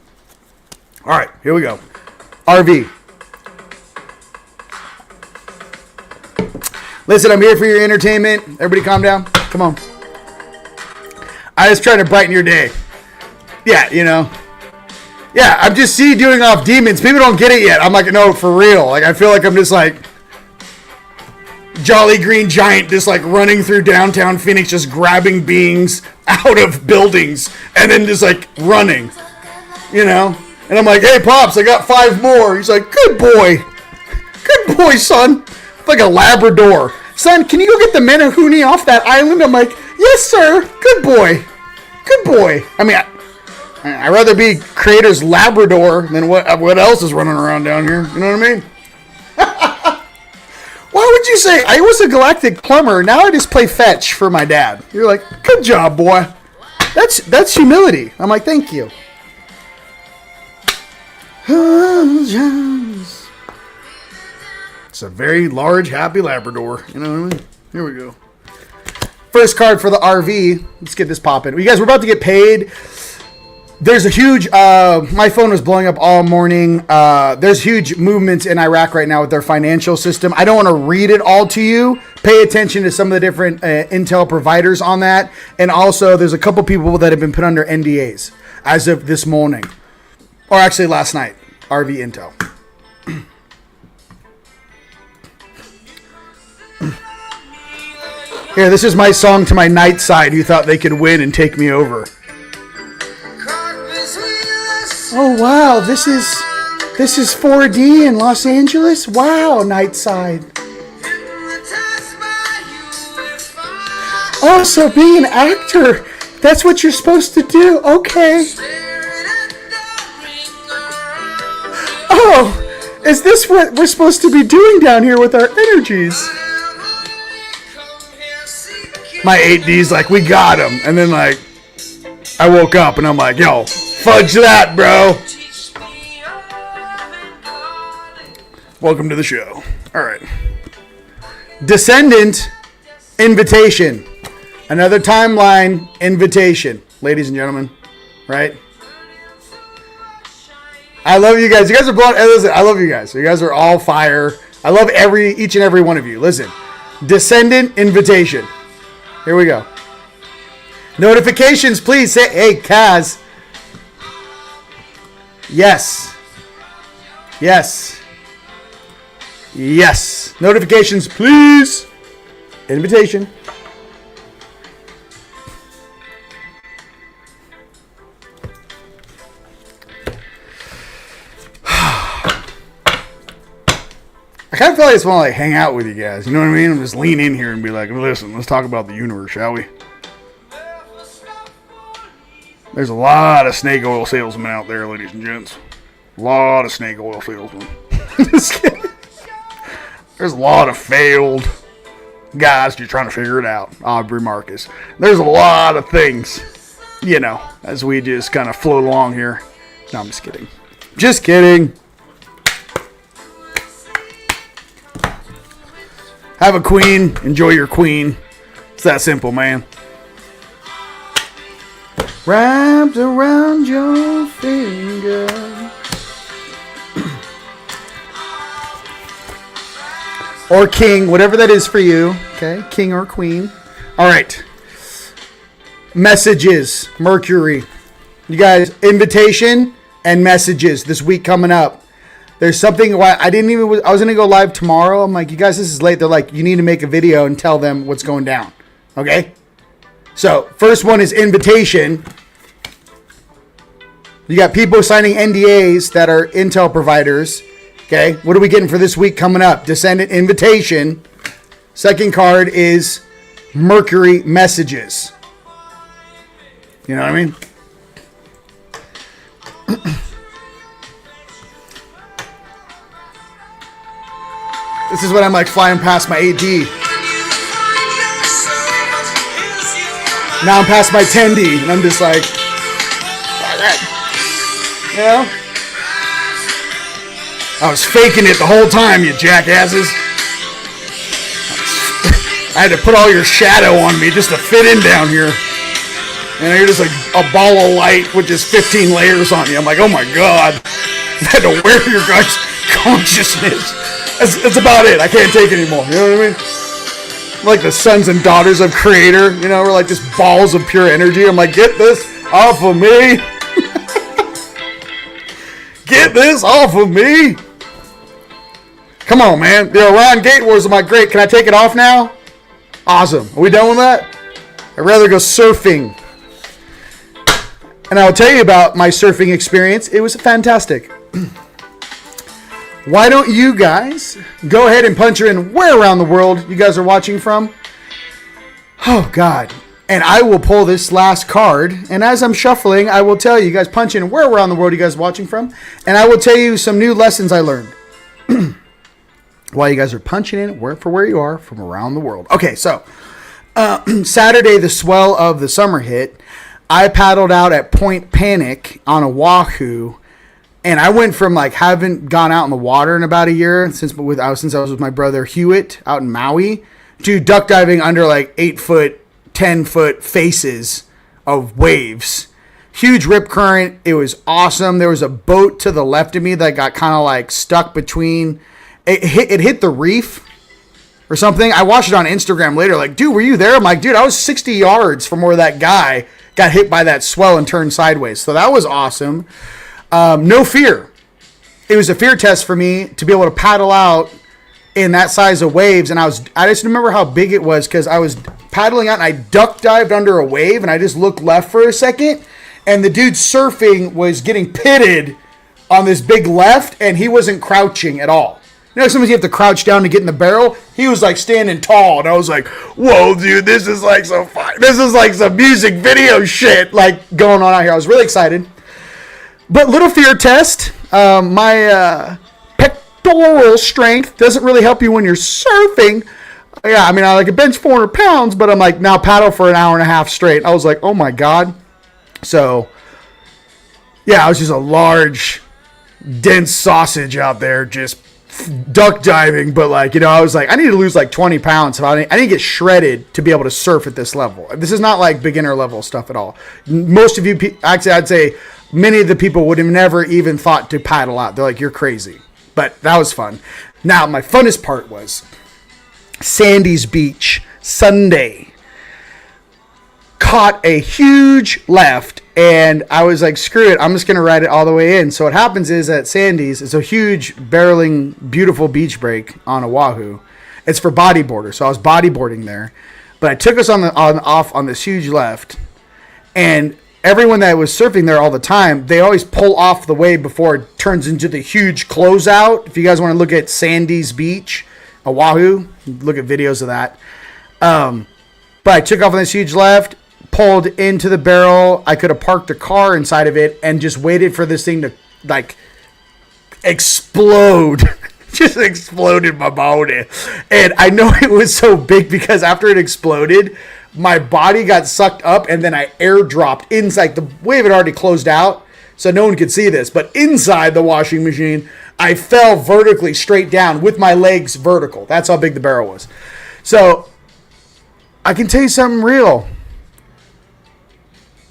All right, here we go. RV. Listen, I'm here for your entertainment. Everybody calm down. Come on. I was trying to brighten your day. Yeah, you know. Yeah, I'm just doing off demons. People don't get it yet. I'm like, no, for real. Like, I feel like I'm just like Jolly Green Giant just like running through downtown Phoenix, just grabbing beings out of buildings and then just like running, you know? And I'm like, hey, Pops, I got 5 more. He's like, good boy. Good boy, son. Like a Labrador. Son, can you go get the Menehune off that island? I'm like, yes, sir. Good boy. Good boy. I mean, I'd rather be Creator's Labrador than what else is running around down here. You know what I mean? Why would you say, I was a galactic plumber, now I just play fetch for my dad? You're like, good job, boy. That's humility. I'm like, thank you. It's a very large, happy Labrador. You know what I mean? Here we go. First card for the RV. Let's get this popping. You guys, we're about to get paid. There's a huge, my phone was blowing up all morning. There's huge movements in Iraq right now with their financial system. I don't want to read it all to you. Pay attention to some of the different intel providers on that. And also, there's a couple people that have been put under NDAs as of this morning. Or actually last night. RV Intel. Here, this is my song to my night side who thought they could win and take me over. Oh wow, this is 4D in Los Angeles? Wow, Nightside. Oh, so being an actor, that's what you're supposed to do. Okay. Oh, is this what we're supposed to be doing down here with our energies? My 8D's like, we got him. And then like, I woke up and I'm like, yo, fudge that, bro. Welcome to the show. All right. Descendant invitation. Another timeline invitation. Ladies and gentlemen. Right? I love you guys. You guys are blowing. Listen, I love you guys. You guys are all fire. I love each and every one of you. Listen. Descendant invitation. Here we go. Notifications, please. Say, hey, Kaz. Yes. Yes. Yes. Notifications, please. Invitation. I kind of feel like I just want to like hang out with you guys. You know what I mean? I'm just lean in here and be like, listen, let's talk about the universe, shall we? There's a lot of snake oil salesmen out there, ladies and gents. A lot of snake oil salesmen. Just kidding. There's a lot of failed guys just trying to figure it out. Aubrey Marcus. There's a lot of things, you know, as we just kind of float along here. No, I'm just kidding. Just kidding. Have a queen. Enjoy your queen. It's that simple, man. Wrapped around your finger. Or king, whatever that is for you. Okay, king or queen. All right. Messages, Mercury. You guys, invitation and messages this week coming up. There's something, I was going to go live tomorrow. I'm like, you guys, this is late. They're like, you need to make a video and tell them what's going down. Okay? So, first one is invitation. You got people signing NDAs that are intel providers. Okay? What are we getting for this week coming up? Descendant invitation. Second card is Mercury messages. You know what I mean? This is when I'm like flying past my 8D. Now I'm past my 10D, and I'm just like, you know? I was faking it the whole time, you jackasses. I had to put all your shadow on me just to fit in down here. And you're just like a ball of light with just 15 layers on you. I'm like, oh my God. I had to wear your guys' consciousness. That's about it. I can't take it anymore. You know what I mean? Like the sons and daughters of Creator. You know, we're like just balls of pure energy. I'm like, get this off of me. Get this off of me. Come on, man. The Orion Gate Wars are my great. Can I take it off now? Awesome. Are we done with that? I'd rather go surfing. And I'll tell you about my surfing experience. It was fantastic. Why don't you guys go ahead and punch her in where around the world you guys are watching from? Oh, God. And I will pull this last card. And as I'm shuffling, I will tell you guys punch in where around the world you guys are watching from. And I will tell you some new lessons I learned. While you guys are punching in where you are from around the world. Okay, so Saturday, the swell of the summer hit. I paddled out at Point Panic on Oahu, and I went from like haven't gone out in the water in about a year since I was with my brother Hewitt out in Maui to duck diving under like 8 foot, 10 foot faces of waves. Huge rip current. It was awesome. There was a boat to the left of me that got kind of like stuck between. It hit the reef or something. I watched it on Instagram later. Like, dude, were you there? I'm like, dude, I was 60 yards from where that guy got hit by that swell and turned sideways. So that was awesome. No fear. It was a fear test for me to be able to paddle out in that size of waves. And I just remember how big it was because I was paddling out and I duck dived under a wave and I just looked left for a second. And the dude surfing was getting pitted on this big left and he wasn't crouching at all. You know, sometimes you have to crouch down to get in the barrel. He was like standing tall, and I was like, "Whoa, dude, this is like so fun. This is like some music video shit like going on out here." I was really excited. But little fear test. My pectoral strength doesn't really help you when you're surfing. Yeah, I mean, I like a bench 400 pounds, but I'm like now paddle for an hour and a half straight. I was like, oh my God. So yeah, I was just a large, dense sausage out there, just duck diving, but like, you know, I was like, I need to lose like 20 pounds. I need to get shredded to be able to surf at this level. This is not like beginner level stuff at all. Most of you, actually, I'd say many of the people would have never even thought to paddle out. They're like, you're crazy. But that was fun. Now, my funnest part was Sandy's Beach, Sunday. Caught a huge left, and I was like, screw it, I'm just going to ride it all the way in. So what happens is at Sandy's, it's a huge, barreling, beautiful beach break on Oahu. It's for bodyboarders, so I was bodyboarding there. But I took us off on this huge left, and everyone that was surfing there all the time, they always pull off the wave before it turns into the huge closeout. If you guys want to look at Sandy's Beach, Oahu, look at videos of that. But I took off on this huge left, pulled into the barrel. I could have parked a car inside of it and just waited for this thing to like explode. Just exploded my body. And I know it was so big because after it exploded, my body got sucked up and then I airdropped inside. The wave had already closed out, so no one could see this. But inside the washing machine, I fell vertically straight down with my legs vertical. That's how big the barrel was. So I can tell you something real.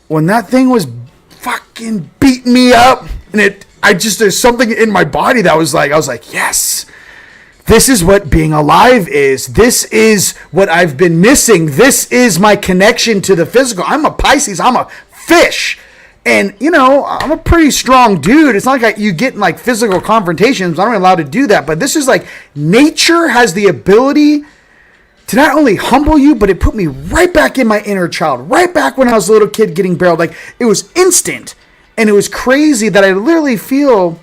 When that thing was fucking beating me up, and there's something in my body that was like, I was like, yes, this is what being alive is. This is what I've been missing. This is my connection to the physical. I'm a Pisces. I'm a fish. And, you know, I'm a pretty strong dude. It's not like you get in like physical confrontations. I'm not allowed to do that. But this is like nature has the ability to not only humble you, but it put me right back in my inner child, right back when I was a little kid getting barreled. Like, it was instant, and it was crazy that I literally feel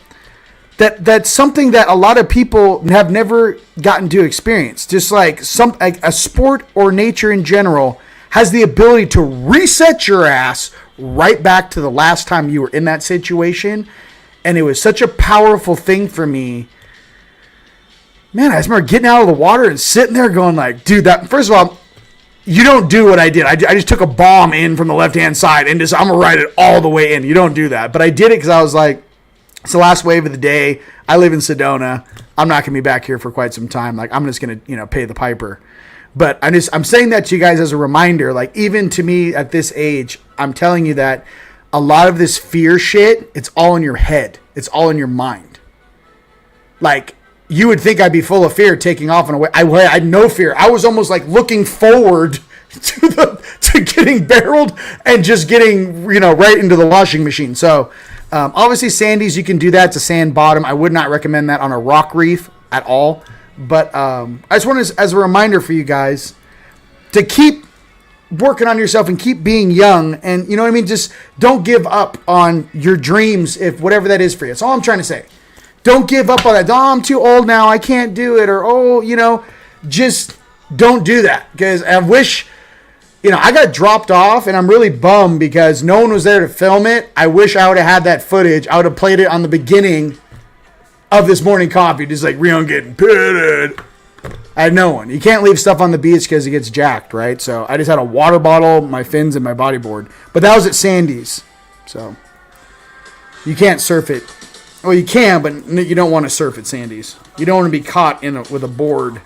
that that's something that a lot of people have never gotten to experience. Just like a sport or nature in general has the ability to reset your ass right back to the last time you were in that situation, and it was such a powerful thing for me. Man, I just remember getting out of the water and sitting there going like, dude, that, first of all, you don't do what I did. I just took a bomb in from the left-hand side and I'm going to ride it all the way in. You don't do that. But I did it because I was like, it's the last wave of the day. I live in Sedona. I'm not going to be back here for quite some time. Like, I'm just going to, pay the piper. But I'm saying that to you guys as a reminder. Like, even to me at this age, I'm telling you that a lot of this fear shit, it's all in your head. It's all in your mind. Like, you would think I'd be full of fear taking off and away. I had no fear. I was almost like looking forward to getting barreled and just getting, right into the washing machine. So, obviously sandies, you can do that. It's a sand bottom. I would not recommend that on a rock reef at all. But I just want to, as a reminder for you guys, to keep working on yourself and keep being young. And you know what I mean? Just don't give up on your dreams, if whatever that is for you. That's all I'm trying to say. Don't give up on that. Oh, I'm too old now, I can't do it. Or, just don't do that. Because I wish, I got dropped off and I'm really bummed because no one was there to film it. I wish I would have had that footage. I would have played it on the beginning of this morning coffee, just like Rion getting pitted. I had no one. You can't leave stuff on the beach because it gets jacked, right? So I just had a water bottle, my fins, and my bodyboard. But that was at Sandy's. So you can't surf it. Well, you can, but you don't want to surf at Sandy's. You don't want to be caught with a board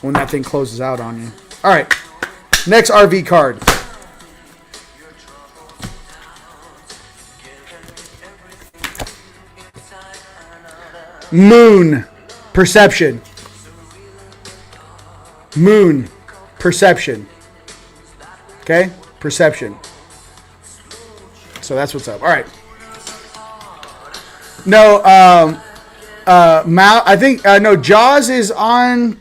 when that thing closes out on you. All right. Next RV card. Moon perception. Moon perception. Okay? Perception. So that's what's up. All right. No, I think, no, Jaws is on,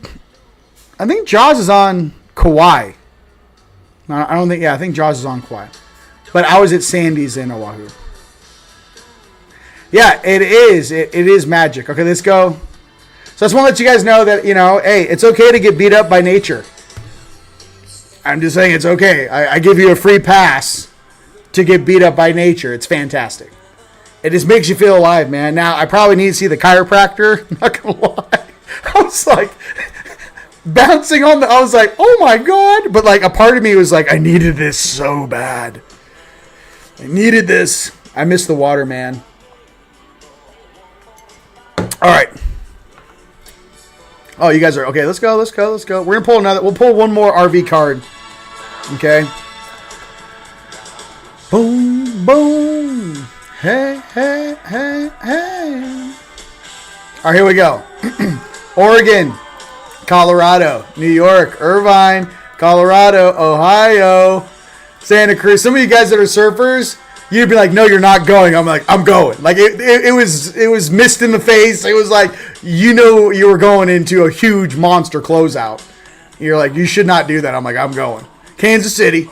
I think Jaws is on Kauai. I think Jaws is on Kauai. But I was at Sandy's in Oahu. Yeah, it is. It is magic. Okay, let's go. So I just want to let you guys know that, hey, it's okay to get beat up by nature. I'm just saying it's okay. I give you a free pass to get beat up by nature. It's fantastic. It just makes you feel alive, man. Now, I probably need to see the chiropractor. I'm not going to lie. I was like bouncing on I was like, oh my God. But like a part of me was like, I needed this so bad. I needed this. I miss the water, man. All right. Oh, you guys are okay. Let's go. We're gonna pull another. We'll pull one more RV card. Okay. Boom, boom. Hey, hey, hey, hey. All right, here we go. Oregon, Colorado, New York, Irvine, Colorado, Ohio, Santa Cruz. Some of you guys that are surfers, you'd be like, no, you're not going. I'm like, I'm going. Like it was mist in the face. It was like, you were going into a huge monster closeout. You're like, you should not do that. I'm like, I'm going. Kansas City,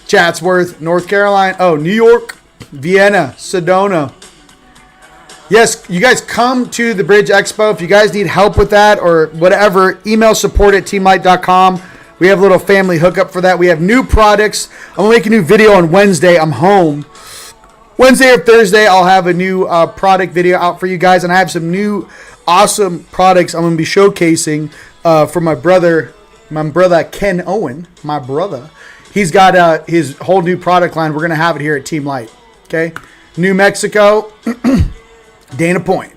Chatsworth, North Carolina. Oh, New York, Vienna, Sedona. Yes, you guys come to the Bridge Expo. If you guys need help with that or whatever, email support@teamlight.com. We have a little family hookup for that. We have new products. I'm going to make a new video on Wednesday. I'm home. Wednesday or Thursday, I'll have a new product video out for you guys. And I have some new awesome products I'm going to be showcasing for my brother Ken Owen. My brother. He's got his whole new product line. We're going to have it here at TeamLight. Okay? New Mexico, Dana Point,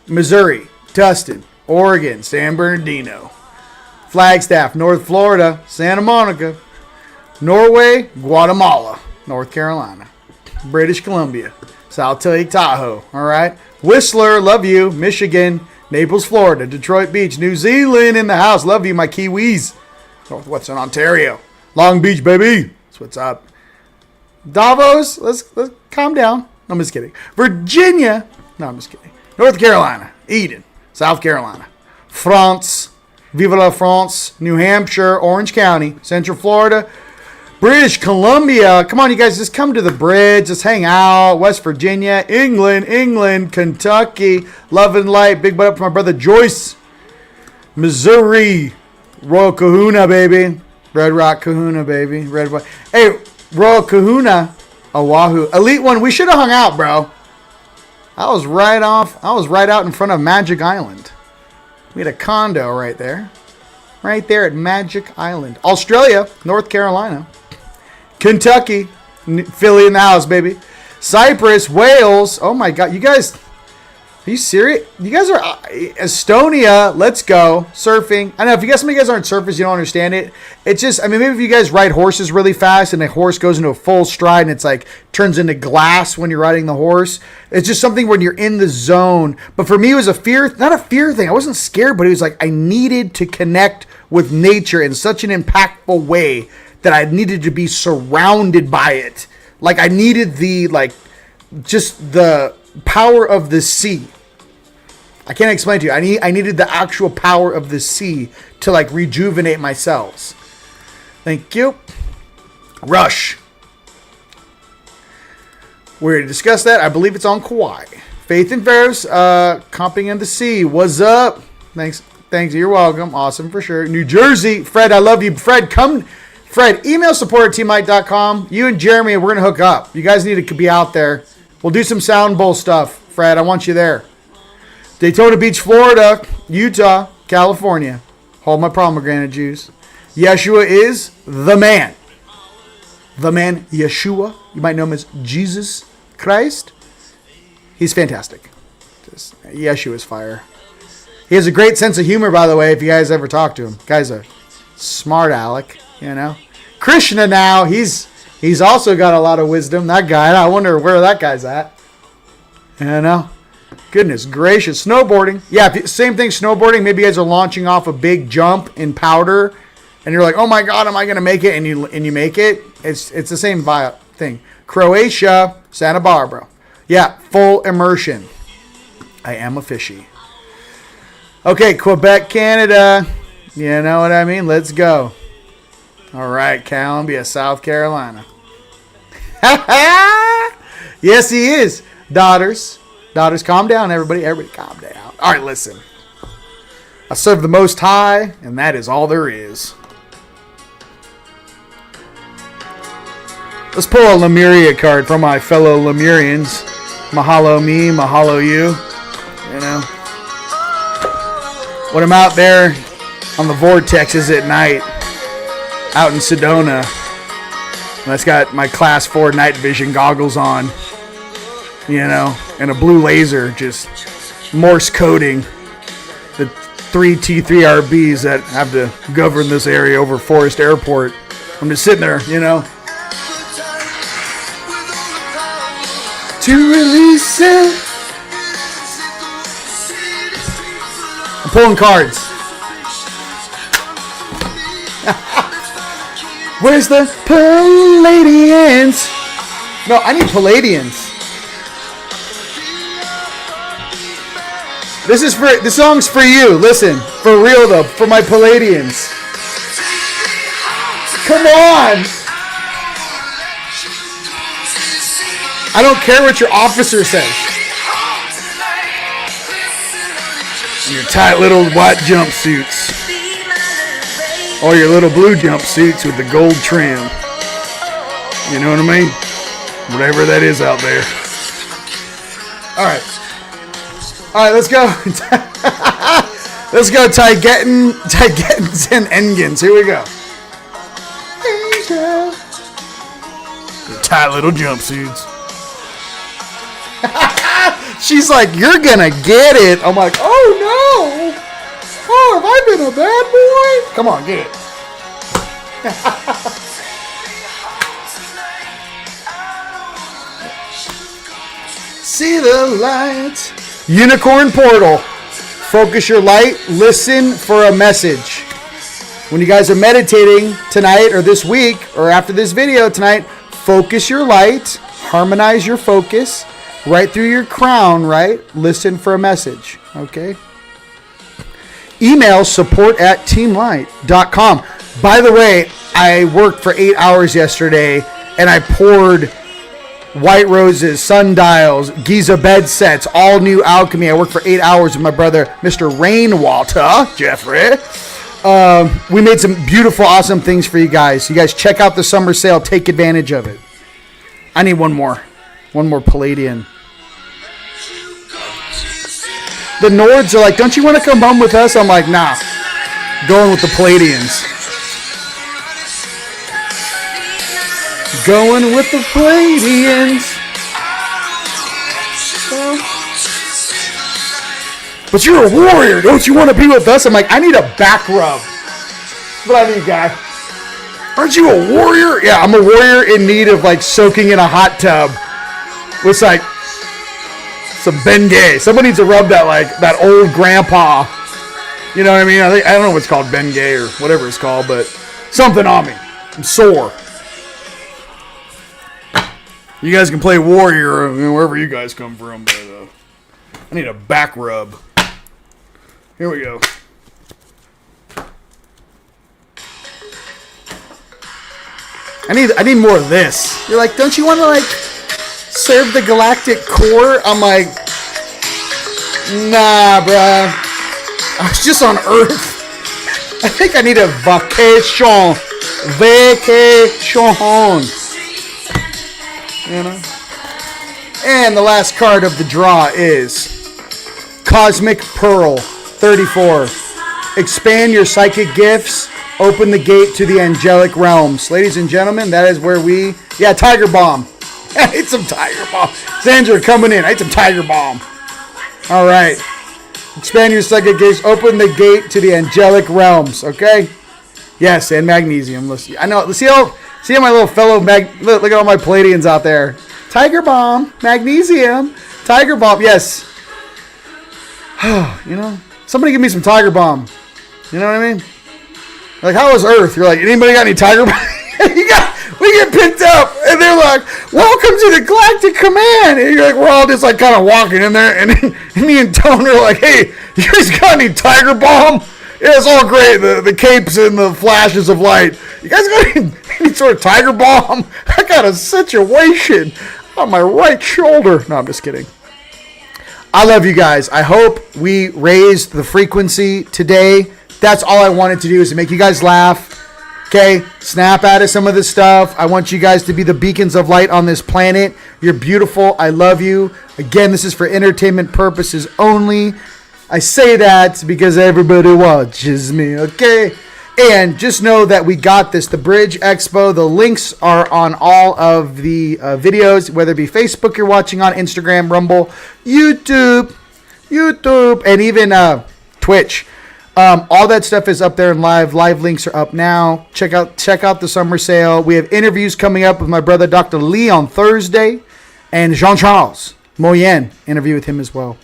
Missouri, Tustin, Oregon, San Bernardino, Flagstaff, North Florida, Santa Monica, Norway, Guatemala, North Carolina, British Columbia, South Lake Tahoe, all right? Whistler, love you, Michigan, Naples, Florida, Detroit Beach, New Zealand in the house, love you, my Kiwis, Northwestern Ontario, Long Beach, baby, that's what's up. Davos, let's calm down. No, I'm just kidding. Virginia, no, I'm just kidding. North Carolina, Eden, South Carolina, France, Vive la France, New Hampshire, Orange County, Central Florida, British Columbia. Come on, you guys, just come to the bridge. Just hang out. West Virginia, England, Kentucky. Love and light. Big butt up for my brother Joyce. Missouri, Royal Kahuna, baby. Red Rock Kahuna, baby. Red Rock. Hey, Royal Kahuna, Oahu. Elite One, we should have hung out, bro. I was right out in front of Magic Island. We had a condo right there. Right there at Magic Island. Australia, North Carolina. Kentucky, Philly in the house, baby. Cyprus, Wales. Oh, my God. You guys Are you serious? You guys are Estonia. Let's go surfing. I know if you guys, some of you guys aren't surfers, you don't understand it. It's just, I mean, maybe if you guys ride horses really fast and the horse goes into a full stride and it's like turns into glass when you're riding the horse. It's just something when you're in the zone. But for me, it was a fear, not a fear thing. I wasn't scared, but it was like I needed to connect with nature in such an impactful way that I needed to be surrounded by it. Like I needed just the power of the sea. I can't explain to you. I needed the actual power of the sea to like rejuvenate my cells. Thank you. Rush. We're going to discuss that. I believe it's on Kauai. Faith and Ferris, comping in the sea. What's up? Thanks. You're welcome. Awesome for sure. New Jersey. Fred, I love you. Fred, come. Fred, email support at TeamLight.com. You and Jeremy, we're going to hook up. You guys need to be out there. We'll do some sound bowl stuff. Fred, I want you there. Daytona Beach, Florida, Utah, California. Hold my pomegranate juice. Yeshua is the man. The man, Yeshua. You might know him as Jesus Christ. He's fantastic. Yeshua is fire. He has a great sense of humor, by the way, if you guys ever talk to him. Guy's a smart aleck, you know. Krishna now, he's also got a lot of wisdom. That guy, I wonder where that guy's at. You know. Goodness gracious. Snowboarding. Yeah, same thing, snowboarding. Maybe you guys are launching off a big jump in powder, and you're like, oh my God, am I going to make it? And you make it. It's the same thing. Croatia, Santa Barbara. Yeah, full immersion. I am a fishy. Okay, Quebec, Canada. You know what I mean? Let's go. All right, Columbia, South Carolina. Yes, he is. Daughters, calm down, everybody. Everybody calm down. All right, listen. I serve the Most High, and that is all there is. Let's pull a Lemuria card from my fellow Lemurians. Mahalo me, mahalo you. You know. When I'm out there on the vortexes at night, out in Sedona, and I've got my Class 4 night vision goggles on, you know, and a blue laser just Morse coding the 3 T3RBs that have to govern this area over Forest Airport. I'm just sitting there, you know. To release it. I'm pulling cards. Where's the Palladians? No, I need Palladians. This song's for you. Listen, for real though, for my Palladians. Come on. I don't care what your officer says. Your tight little white jumpsuits. Or your little blue jumpsuits with the gold trim. You know what I mean? Whatever that is out there. Alright. Alright, let's go. Let's go, Taigettans and Engans. Here we go. Your tight little jumpsuits. She's like, you're gonna get it. I'm like, oh no. Oh, have I been a bad boy? Come on, get it. See the light. Unicorn portal. Focus your light. Listen for a message. When you guys are meditating tonight or this week or after this video tonight, focus your light. Harmonize your focus. Right through your crown, right? Listen for a message. Okay? Email support@teamlight.com. By the way, I worked for 8 hours yesterday and I poured white roses, sundials, Giza bed sets, all new alchemy. I worked for 8 hours with my brother, Mr. Rainwater, Jeffrey. We made some beautiful, awesome things for you guys. You guys check out the summer sale. Take advantage of it. I need one more Palladian. The Nords are like, don't you want to come home with us? I'm like, nah. Going with the Palladians. Going with the Palladians. But you're a warrior. Don't you want to be with us? I'm like, I need a back rub. That's what I need, guy. Aren't you a warrior? Yeah, I'm a warrior in need of like soaking in a hot tub with like some Bengay. Somebody needs to rub that like that old grandpa. You know what I mean? I don't know what's called Bengay or whatever it's called, but something on me. I'm sore. You guys can play warrior wherever you guys come from, but I need a back rub. Here we go. I need more of this. You're like, don't you want to like serve the galactic core? I'm like, nah, bruh. I was just on Earth. I think I need a vacation. Vacation. You know? And the last card of the draw is Cosmic Pearl 34. Expand your psychic gifts. Open the gate to the angelic realms. Ladies and gentlemen, that is where we... Yeah, Tiger Bomb. I need some Tiger Bomb. Sandra coming in. I need some Tiger Bomb. All right. Expand your psychic gifts. Open the gate to the angelic realms. Okay? Yes, and magnesium. Listen, I know. See how my little fellow... Look at all my Palladians out there. Tiger Bomb. Magnesium. Tiger Bomb. Yes. You know? Somebody give me some Tiger Bomb. You know what I mean? Like, how is Earth? You're like, anybody got any Tiger Bomb? We get picked up, and they're like, welcome to the Galactic Command. And you're like, we're all just like kind of walking in there, and me and Tony are like, hey, you guys got any Tiger Bomb? Yeah, it's all great, the capes and the flashes of light. You guys got any sort of Tiger Bomb? I got a situation on my right shoulder. No, I'm just kidding. I love you guys. I hope we raised the frequency today. That's all I wanted to do is to make you guys laugh. Okay? Snap out of some of this stuff. I want you guys to be the beacons of light on this planet. You're beautiful. I love you. Again, this is for entertainment purposes only. I say that because everybody watches me. Okay? And just know that we got this. The Bridge Expo. The links are on all of the videos, whether it be Facebook you're watching on, Instagram, Rumble, YouTube, and even Twitch. All that stuff is up there in live. Live links are up now. Check out the summer sale. We have interviews coming up with my brother Dr. Lee on Thursday, and Jean-Charles Moyen. Interview with him as well.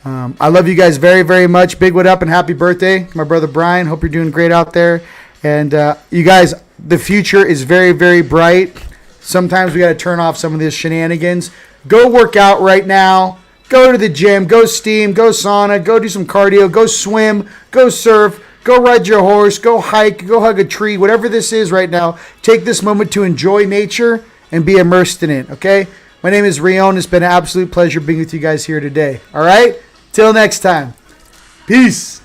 I love you guys very, very much. Big what up and happy birthday, my brother Brian. Hope you're doing great out there. And you guys, the future is very, very bright. Sometimes we got to turn off some of these shenanigans. Go work out right now. Go to the gym, go steam, go sauna, go do some cardio, go swim, go surf, go ride your horse, go hike, go hug a tree, whatever this is right now. Take this moment to enjoy nature and be immersed in it, okay? My name is Rion. It's been an absolute pleasure being with you guys here today, all right? Till next time. Peace.